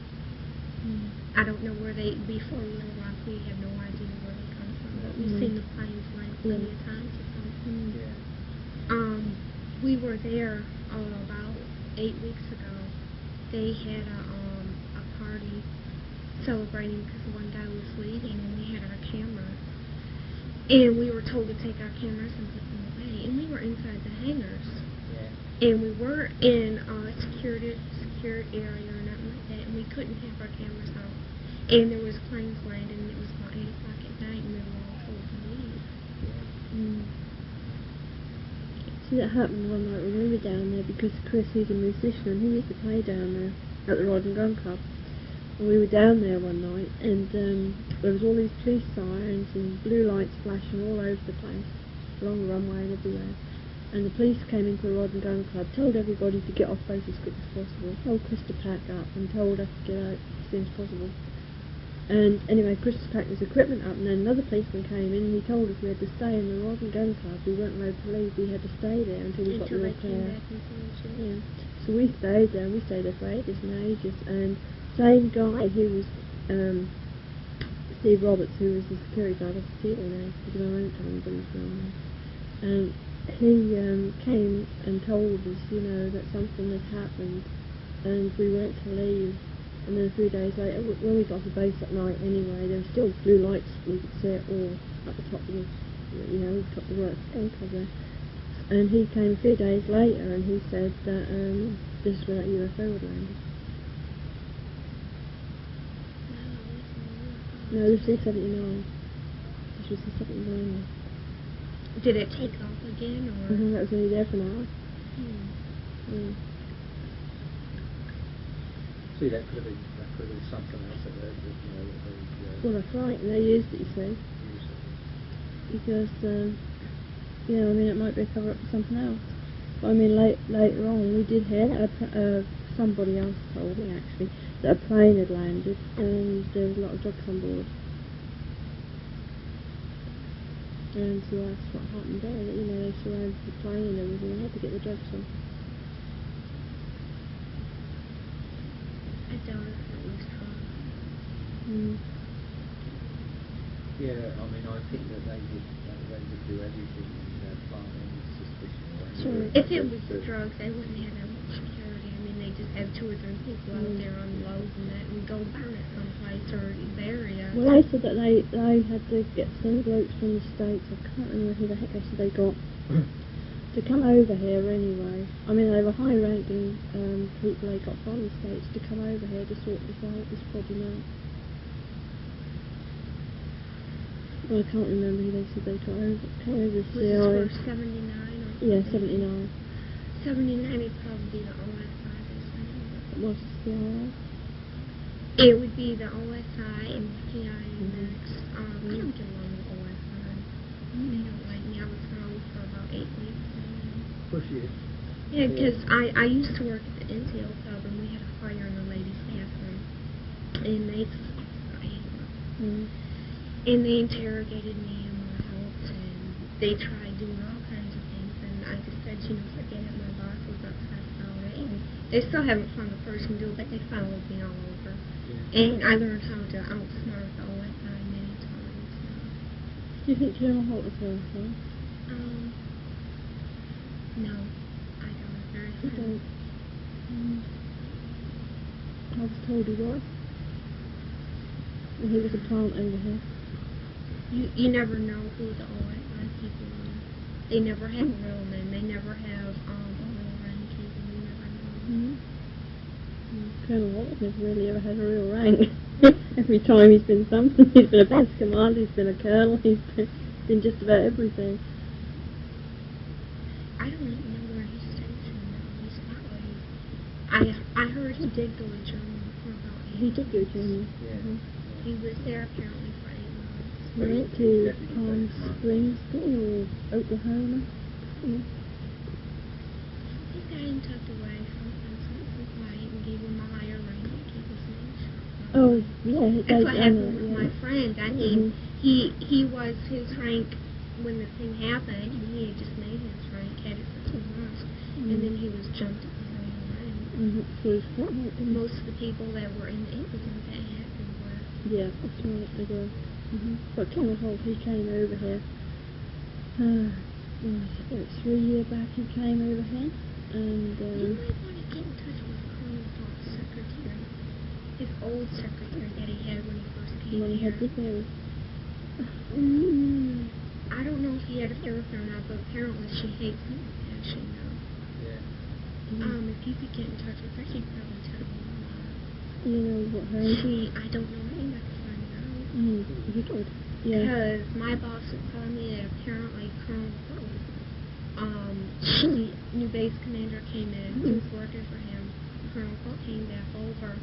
I don't know where before Little Rock, we have no idea where they come from, but we've seen the planes land plenty of times or something. We were there about 8 weeks ago. They had a party celebrating because one guy was leaving, and we had our cameras. And we were told to take our cameras and put them away. And we were inside the hangars. Yeah. And we were in a secured area or nothing like that, and we couldn't have our cameras out. And there was planes landing, and it was about 8 o'clock at night, and we were all told to leave. See, that happened one night when we were down there because Chris, he's a musician and he used to play down there at the Rod and Gun Club. And we were down there one night and there was all these police sirens and blue lights flashing all over the place, along the runway and everywhere. And the police came into the Rod and Gun Club, told everybody to get off base as quick as possible, told Chris to pack up and told us to get out as soon as possible. And anyway, Chris was packing his equipment up, and then another policeman came in and he told us we had to stay in the Rod and Gun Club. We weren't allowed to leave. We had to stay there until we got the repair. Yeah. So we stayed there. We stayed there for ages and ages. And same guy who was Steve Roberts, who was the security guard of the theatre now, because I won't tell anybody who's going on. And he came and told us, you know, that something had happened, and we weren't to leave. And then a few days later, when we got to base at night anyway, there were still blue lights, we could see it all at the top of the, you know, top of the work there. And he came a few days later and he said that this is where that UFO had landed. No, this was the 79. This was the 79. Did it take off again, or? That was only there for an hour. See, that could have been something else that they, you know, that they. Well, that's right, and they used it, you see. Because, you know, I mean, it might be a cover-up for something else. But I mean, later on, we did hear, somebody else told me, actually, that a plane had landed, and there was a lot of drugs on board. And so that's what happened there, that, you know, they surrounded the plane and everything, and had to get the drugs on. I doubt if it was Trump. Yeah, I mean, I think that they would do everything in their part any suspicion. Sure. If it was drugs, they wouldn't have that much security. I mean, they just have 2 or 3 people out there unloading it and go burn it someplace or bury it. Well, they said that they had to get some blokes from the States, I can't remember who the heck they said they got, to come over here anyway. I mean, they were high-ranking people they got from the States to come over here to sort this problem out. Well, I can't remember who they said they got over. Was this for 79 or something? Yeah, 79. 79 is probably the OSI they're saying. What's the CIA? It would be the OSI and the CIA next. I don't get along with OSI. They don't like me. I was gone for about 8 weeks. Push you. Yeah, because I used to work at the NCL club, and we had a fire in the ladies' bathroom. And they and they interrogated me and my health, and they tried doing all kinds of things, and I just said, you know, forget it. My boss was upset about it, and they still haven't found the person to do it, but they followed me all over. And I learned how to outsmart the OSI many times. Do you think General Holt was there? No, I don't. Very Okay. I was told he was. And he was a plant over here. You never know who the OSI people are. They never have a real name. They never have a real rank. You never know. Colonel Wallace never really ever had a real rank. Every time he's been something, he's been a base commander, he's been a colonel, he's been just about everything. I don't even know where he's stationed now. He's probably... I heard He did go to Germany for about 8 He did go to Germany. Yeah. He was there apparently for 8 months. He went to Palm Springs or Oklahoma. Yeah. He got him tucked away from quiet and gave him a higher rank to keep his name shut. Oh, yeah. That's what happened with yeah. my friend. I mean, he was his rank when the thing happened, and he had just made his rank, had it for 2 months, and then he was jumped at the same rank. So it's fortnight, didn't it? Most of the people that were in the incident that happened were. Yeah, that's right, they were. But Colonel Holt, he came over here. About 3 years back he came over here, and You might want to get in touch with Colonel Holt's secretary, his old secretary that he had when he first came when he here. had the baby. I don't know if he had a affair with her or not, but apparently she hates him with passion now. Yeah. If you could get in touch with her, she'd probably tell you a lot. You know what her I don't know anything I can find out. You could. Yeah. Because my boss was telling me that apparently Colonel Holt, new base commander came in, who was working for him. Colonel Holt came back over,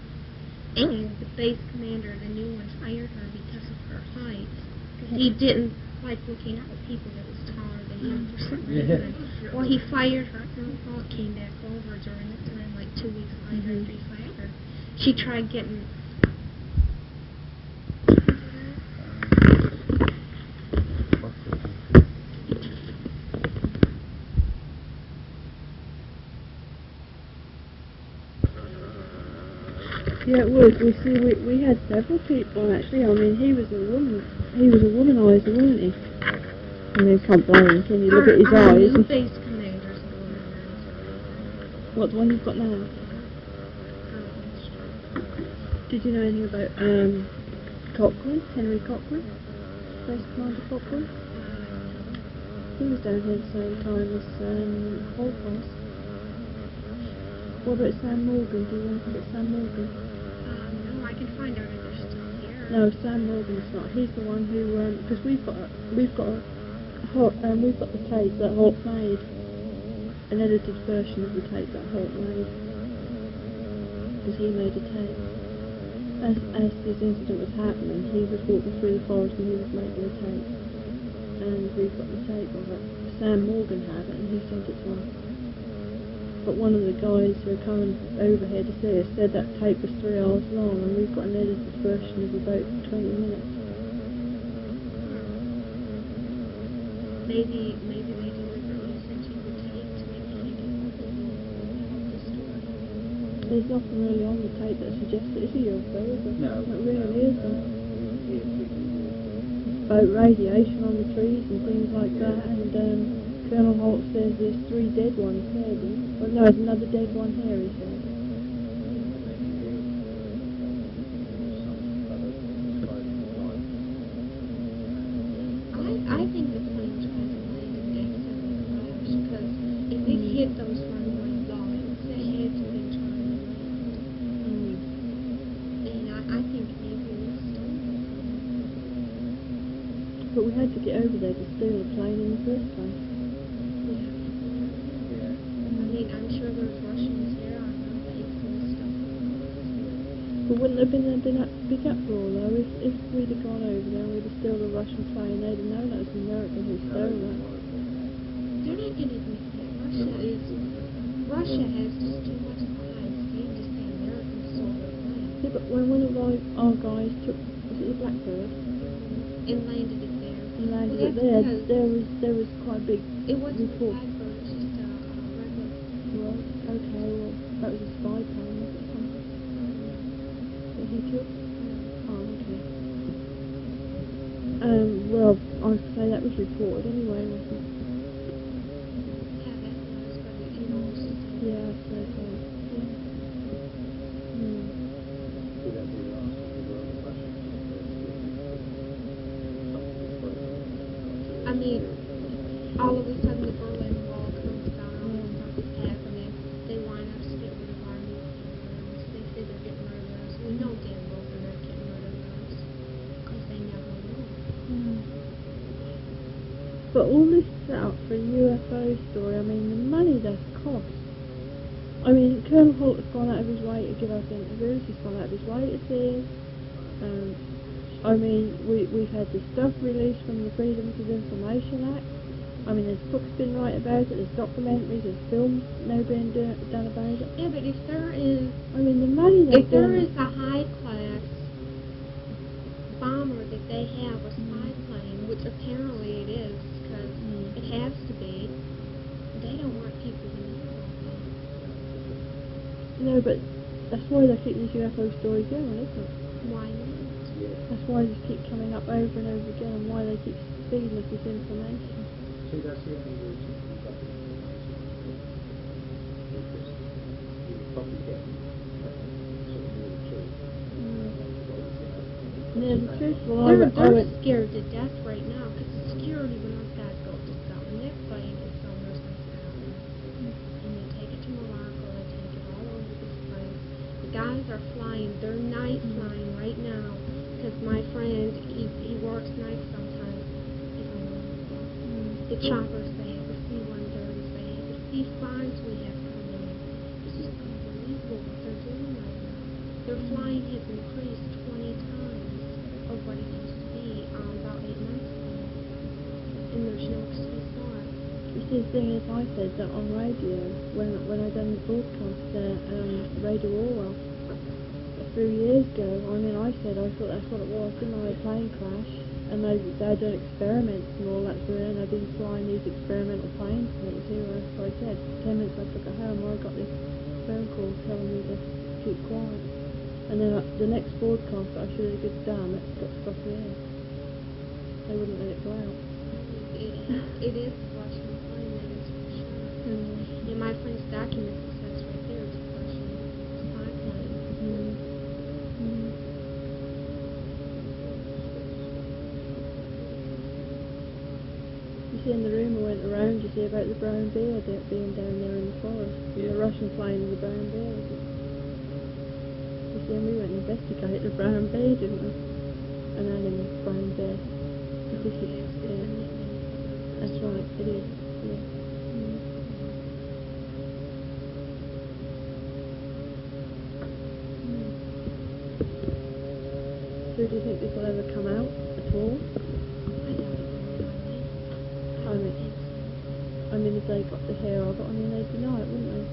and the base commander, the new one, fired her because of her height. He didn't like looking at people that was taller than him for some reason. Well, he fired her. Colonel Holt came back over during the time, like 2 weeks later after he fired her. She tried getting... Yeah, it was. We had several people actually. I mean, he was a womanizer, wasn't he? I mean, can't blame him, can you? Look at his our eyes. new base commander's a womanizer. What, the one you've got now? Did you know anything about Cochrane, Henry Cochrane? Base Commander Cochrane? He was down here the same time as Holt was. What about Sam Morgan? Do you know anything about Sam Morgan? No, I can find out if they're still here. No, Sam Morgan's not. He's the one who, because we've got the tape that Holt made, an edited version of the tape that Holt made, because he made a tape. As this incident was happening, he was walking through the forest and he was making a tape, and we've got the tape of it. Sam Morgan had it and he sent it to us. But one of the guys who are coming over here to see us said that tape was 3 hours long, and we've got an edited version of about 20 minutes. Maybe they deliberately sent you the tape to make you think it was the story. There's nothing really on the tape that suggests it is a UFO, is there? No. It really isn't. About radiation on the trees and things like that, and Colonel Holt says there's 3 dead ones there. Well, no, there's another dead one here, he says. I think the plane tried to land in accident crash, because if it hit those runway lines, it had to be trying to land. And I think maybe it was stolen. But we had to get over there to steal the plane in the first place. I'm sure there's Russians here on the base and stuff. But wouldn't there have been a big uproar though if we'd have gone over there and we'd have stolen a Russian plane? They'd have known that was an American who stole that. They're not going to admit that. Russia has just too much pride. They just say Americans stole the plane Yeah, but when one of our guys took, was it the Blackbird? and landed it there. And landed Well, it that's there, because there was quite a big it wasn't a report. Blackbird, it's just a regular. Well, okay, well, that was a spy plane, was it something? That he took? Oh, okay. Well, I'd say that was reported anyway, wasn't it? Yeah, that was, but it was just Yeah, I'd say so. Yeah. I mean, all of a sudden the Berlin Wall comes down, all this stuff is happening. They want us to get rid of our nuclear weapons. They say they're getting rid of those. We know damn well they're not getting rid of those, because they never will. But all this setup for a UFO story, I mean, the money that's cost. I mean, Colonel Holt has gone out of his way to give us interviews, he's gone out of his way to see us. I mean, we've had the stuff released from the Freedom of Information Act. I mean, there's books been written about it, there's documentaries, there's films now being done about it. Yeah, but if there is, I mean, the money if there is a high-class bomber that they have, a spy plane, which apparently it is, because it has to be, they don't want people to know about that. No, but that's why they keep these UFO stories going, isn't it? Why not? That's why they keep coming up over and over again, and why they keep feeding us this information. See, that's the only reason we got the information. Because you would probably get sort of near the truth. Near the truth, well, They're scared to death right now, because the security, when those guys go to Scotland, they're playing in Somers and Scotland. And they take it to Morocco, they take it all over this place. The guys are flying, they're night flying right now, because my friend, he works nights sometimes. The choppers they have, the C-130s they have, the C-5s we have coming in. It's just unbelievable what they're doing right now. Their flying has increased 20 times of what it used to be about 8 months ago. And there's no excuse for it. You see, the thing is, I said that on radio, when I done the broadcast, Radio Orwell, a few years ago, I mean, I said I thought that's what it was, didn't I, a plane crash, and they'd done experiments and all that sort of, and I've been flying these experimental planes and it was here, so I said, 10 minutes after I got home, I got this phone call telling me to keep quiet. And then the next broadcast that I should have done, it got stuck here. They wouldn't let it go out. It is a Russian plane, that is for sure. In my friend's documents, it says right there, it's a Russian spy plane. You see, in the rumour went around, you see, about the brown bear being down there in the forest. And the Russian plane with the brown bear. You see, and we went and investigated the brown bear, didn't we? An animal, brown bear. But this is, that's right, it is. Yeah. So do you think this will ever come out at all? I mean, if they got the hair of it, I mean, they'd deny it, wouldn't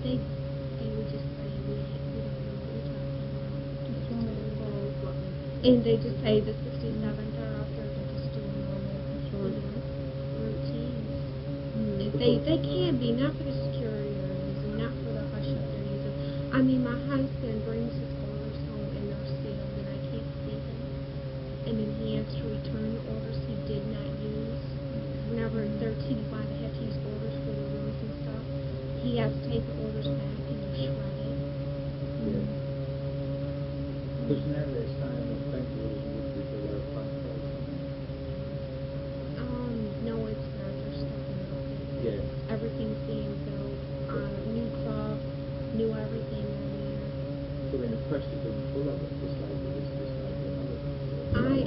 they? They would just say, we don't know what you're talking about. And they just say the 67th are out there, they're just doing normal routines. They can be, not for the security reason, not for the hush-up they're using. I mean, my husband brings his orders home and they're sealed and I can't see them. And then he has to return the orders he did not use. Whenever they're why they have to use orders for the rooms and stuff, he has to take the orders back and they're shredded. Because now they're saying that Butlers would be the low class place. No, it's not. They're stuck in it. Yeah. Everything's being built. New club, new everything in there. So then the press is being full of it, this lady, this lady, another.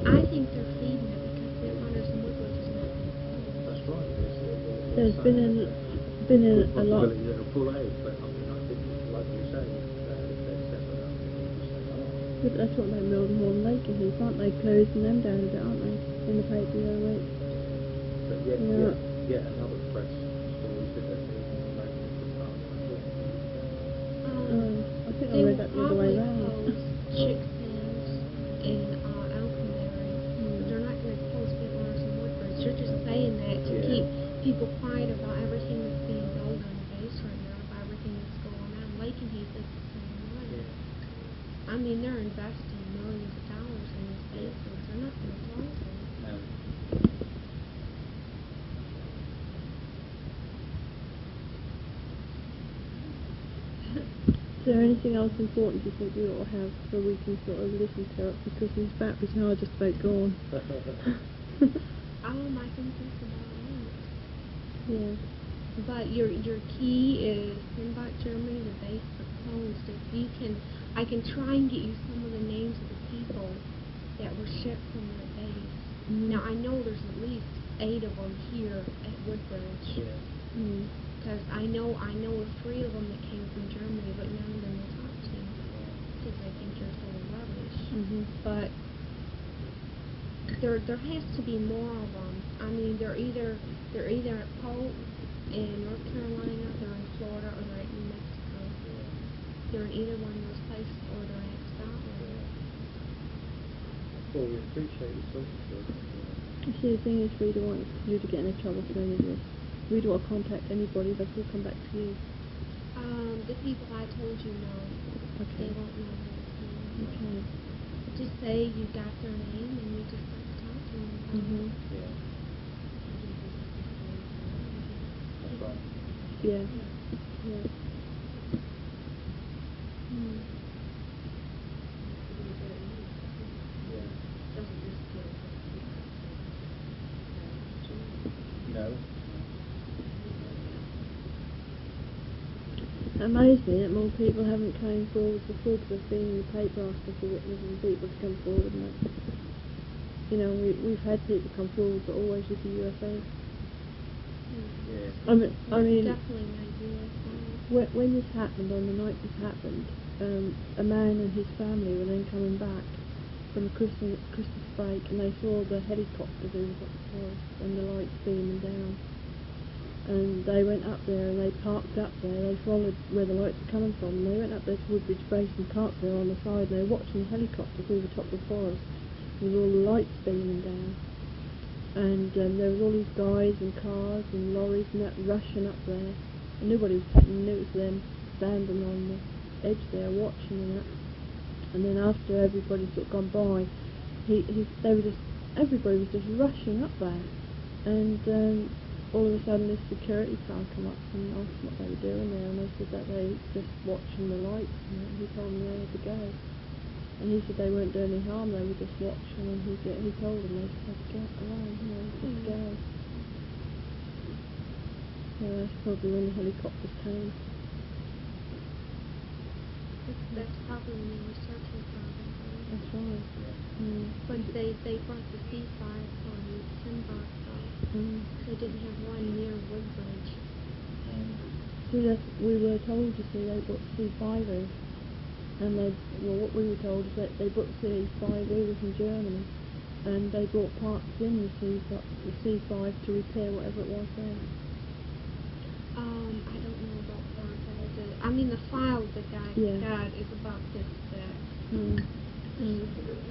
I think they're feeding it because the runners and Butlers is not. That's right. There's been a lot. Possibility that it'll pull out, but I mean, I think, like you say, they're separate up. Yeah, but that's what they Milton Horn Lake and things, aren't they? Closing them down a bit, aren't they? In the paper the other week. But yet another press story that they're moving the magnet to start. I think I They read will that the other way probably round. close Chickens in Alconbury, but they're not going to close Butlers and Woodbridge. They're just saying that to keep people quiet about everything that's being built on the base right now, about everything that's going on. Lake and Heath is the same way. I mean, they're investing millions of dollars in these bases. They're not going to close them. Is there anything else important you think we ought to have so we can sort of listen to it? Because his battery's now just about gone. I can think about it. Yeah. But your key is in about Germany, the base is closed. If you can, I can try and get you some of the names of the people that were shipped from that base. Now I know there's at least 8 of them here at Woodbridge. because I know of 3 of them that came from Germany, but none of them will talk to you because they think you're full of rubbish. But there has to be more of them. I mean, they're either at Polk in North Carolina, they're in Florida, or they're at New Mexico. They're in either one of those places, or they're at Scotland. Well, we appreciate you talking to us. See, the thing is, we don't want you to get in trouble for any of this. We don't want to contact anybody, they'll still come back to you. The people I told you know. Okay. They won't know who it's Okay. Just say you got their name and you just like to talk to them. Yeah. That's right. Yeah. Yeah. Yeah. No. It amazed me that more people haven't come forward before, because I've been in the paper asking for witnesses and people to come forward and that. You know, we've had people come forward, but always with the USA. Yeah. I mean, Definitely not UFO. when this happened, on the night this happened, a man and his family were then coming back from a Christmas break, and they saw the helicopter over the forest and the lights beaming down. And they went up there and they parked up there. They followed where the lights were coming from, and they went up there to Woodbridge Base and parked there on the side. And they were watching the helicopter through the top of the forest with all the lights beaming down. And there was all these guys and cars and lorries and that rushing up there. And nobody was taking notice of them standing on the edge there watching and that. And then after everybody sort of gone by, everybody was just rushing up there. And all of a sudden this security car come up and asked what they were doing there, and they said that they just watching the lights, and he told them where to go. And he said they weren't doing any harm, they were just watching, and he told them they just had to get around, you know, just go. So that's probably when the helicopters came. That's probably when they were searching for them. That's right. But they brought the C5 from Simbach, they didn't have one near Woodbridge. See, we were told to see they brought C5ers, and what we were told is that they brought C5ers from Germany, and they brought parts in the C5 to repair whatever it was there. I don't know about parts. I mean, the file the guy got is about this thick.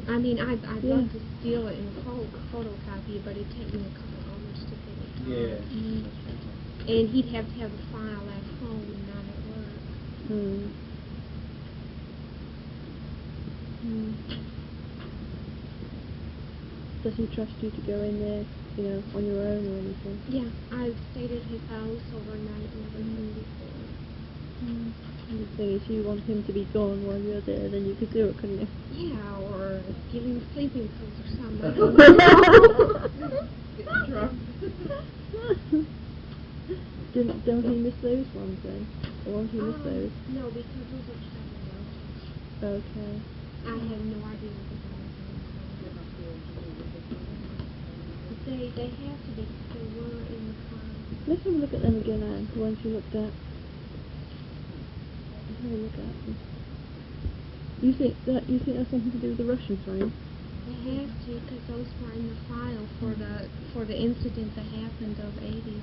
I mean, I'd love to steal it and photocopy it, but it'd take me a couple hours to get it done. Yeah. And he'd have to have the file at home and not at work. Does he trust you to go in there, you know, on your own or anything? Yeah, I've stayed at his house overnight and everything before. And the thing is, you want him to be gone while you're there, then you could do it, couldn't you? Yeah, or give him sleeping pills or something. I don't know. Don't he miss those ones then? Or won't he miss those? No, because those are travel vouchers. Okay. I have no idea what the dollars are. But they have to be, because they were in the car. Let's have a look at them again, Anne, the ones you looked at. Let's have a look at them. You think that's something to do with the Russian frame? They have to, because those were in the file for the incident that happened of 80.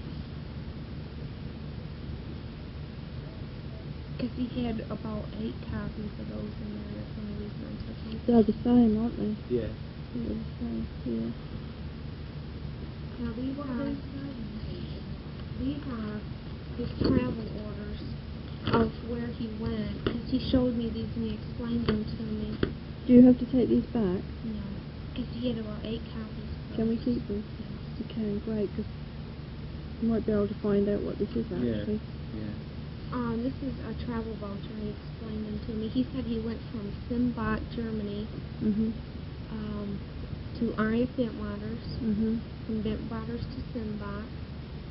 Because he had about 8 copies of those in there. That's the only reason I took them. They're the same, aren't they? Yeah. They're the same, yeah. Now these are his travel orders of where he went, because he showed me these and he explained them to me. Do you have to take these back? No, because he had about 8 copies. Can we keep them? You can, great, because you might be able to find out what this is actually. Yeah. This is a travel voucher. He explained them to me. He said he went from Simbach, Germany, to RF Bentwaters, from Bentwaters to Simbach,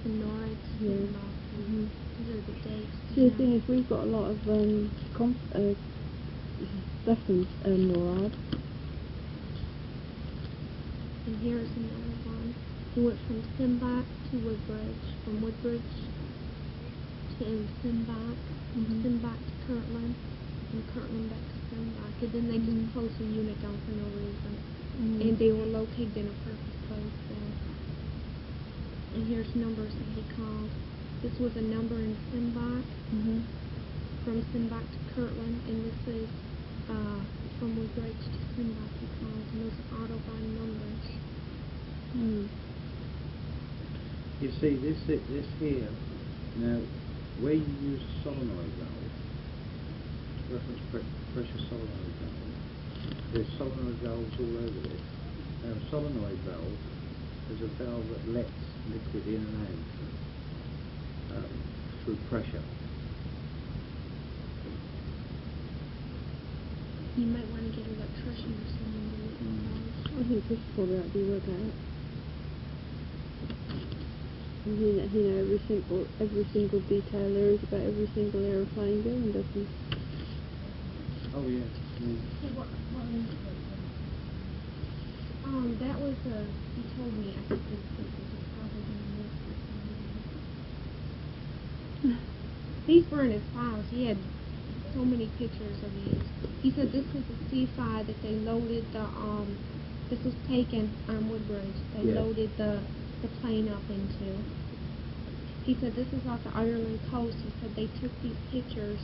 and Nora to Simbach. These are the dates. See, the thing is, we've got a lot of stuff in NORAD. And here's another one. He went from Simbach to Woodbridge, from Woodbridge and Simbach, Simbach to Kirtland, and Kirtland back to Simbach, and then they just closed the unit down for no reason. And they were located in a perfect place there. And here's numbers that he called. This was a number in Simbach, from Simbach to Kirtland, and this is from Woodbridge to Simbach he called, and those are Autobahn numbers. You see, this here, now, where you use a solenoid valve, reference pressure solenoid valve, there's solenoid valves all over it. Now, a solenoid valve is a valve that lets liquid in and out through pressure. You might want to get an electrician or someone to look in those. I think this probably ought to be worked out. And he know every single detail there is about every single aeroplane going, doesn't he? Oh, yeah. That was he told me, I think this was probably going to miss this one. These were in his files. He had so many pictures of these. He said this was a C5 that they loaded this was taken on Woodbridge. They loaded the plane up into. He said this is off the Ireland coast. He said they took these pictures.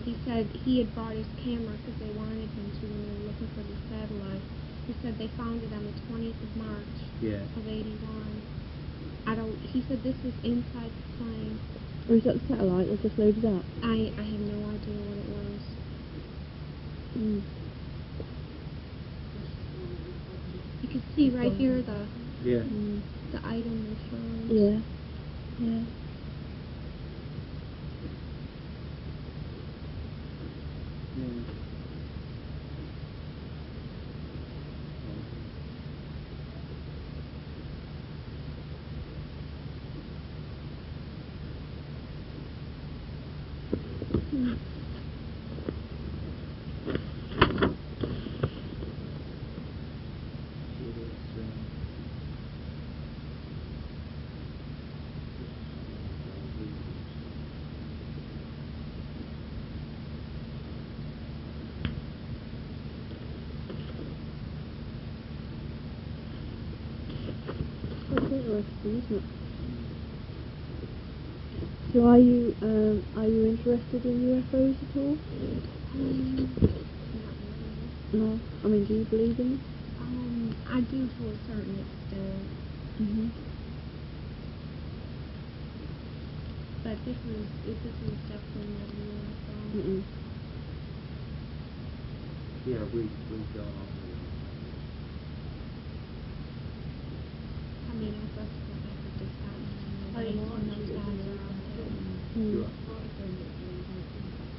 He said he had brought his camera because they wanted him to when they were looking for the satellite. He said they found it on the 20th of March of 81. He said this was inside the plane. Or is that the satellite that just loaded up? I have no idea what it was. You can see right here the item they found. Yeah. That's interesting, isn't it? So are you interested in UFOs at all? No. I mean, do you believe in them? I do to a certain extent. But this was definitely not a UFO. Yeah, we've gone on with it. I mean, I'd love to go back with this time. Those guys are out there.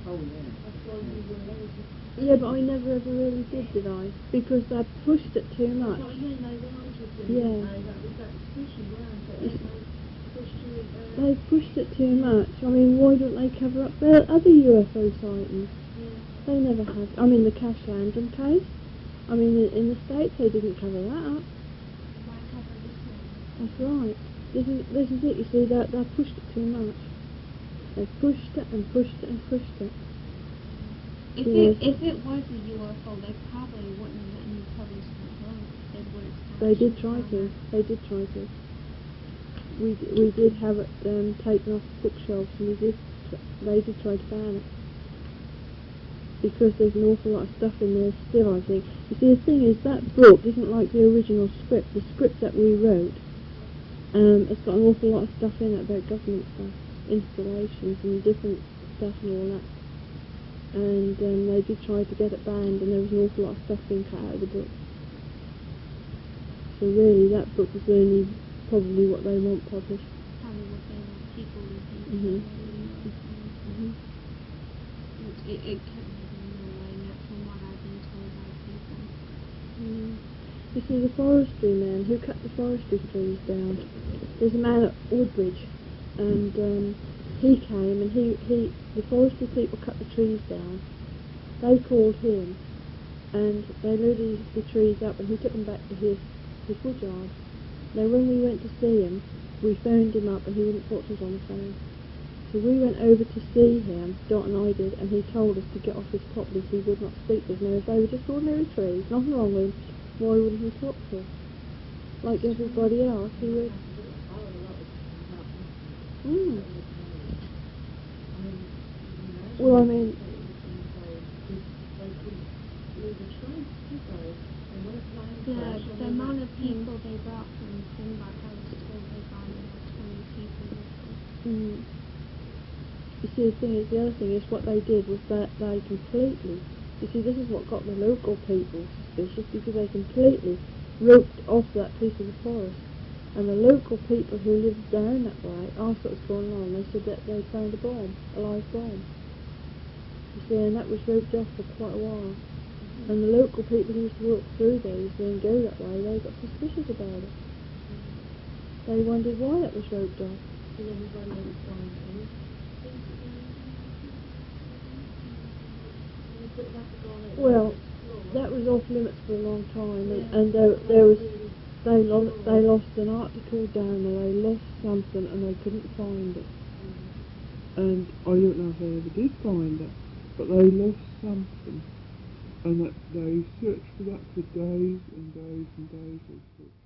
Oh, yeah. Yeah, but I never ever really did I? Because I pushed it too much. Yeah. They pushed it too much. I mean, why don't they cover up their other UFO sightings? They never have. I mean, the Cash Landon case. I mean, in the States they didn't cover that up. That's right. This is it. You see, they pushed it too much. They pushed it and pushed it and pushed it. If it was a UFO, they probably wouldn't have let me publish the book. They did try to. We did have it taken off the bookshelves, and they did try to ban it. Because there's an awful lot of stuff in there still, I think. You see, the thing is, that book isn't like the original script. The script that we wrote, it's got an awful lot of stuff in it about government stuff, installations and different stuff and all that. And they did try to get it banned, and there was an awful lot of stuff being cut out of the book. So really, that book is only probably what they want published. Probably what they want people to think. It couldn't have been no way, not from what I've been told by people. You see, the forestry man who cut the forestry trees down, there's a man at Woodbridge, and he came and the forestry people cut the trees down. They called him, and they loaded the trees up, and he took them back to his woodyard. Now, when we went to see him, we phoned him up, and he wouldn't talk to us on the phone. So we went over to see him, Dot and I did, and he told us to get off his property so he would not speak to us. Now, if they were just ordinary trees, nothing wrong with him, why wouldn't he talk to us? Like everybody else, he would. Mm. Well, I mean, the amount of people they brought from Simbach, I was told they brought about 20 people with them. you see, the other thing is what they did was that they completely, you see, this is what got the local people suspicious, because they completely roped off that piece of the forest. And the local people who lived down that way asked what was going on. They said that they found a bomb, a live bomb. You see, and that was roped off for quite a while. And the local people who used to walk through there, used to then go that way, they got suspicious about it. They wondered why that was roped off. Well, that was off limits for a long time, and there was they lost an article down there. They lost something and they couldn't find it. And I don't know if they ever did find it, but they lost something, and that they searched for that for days and days and days.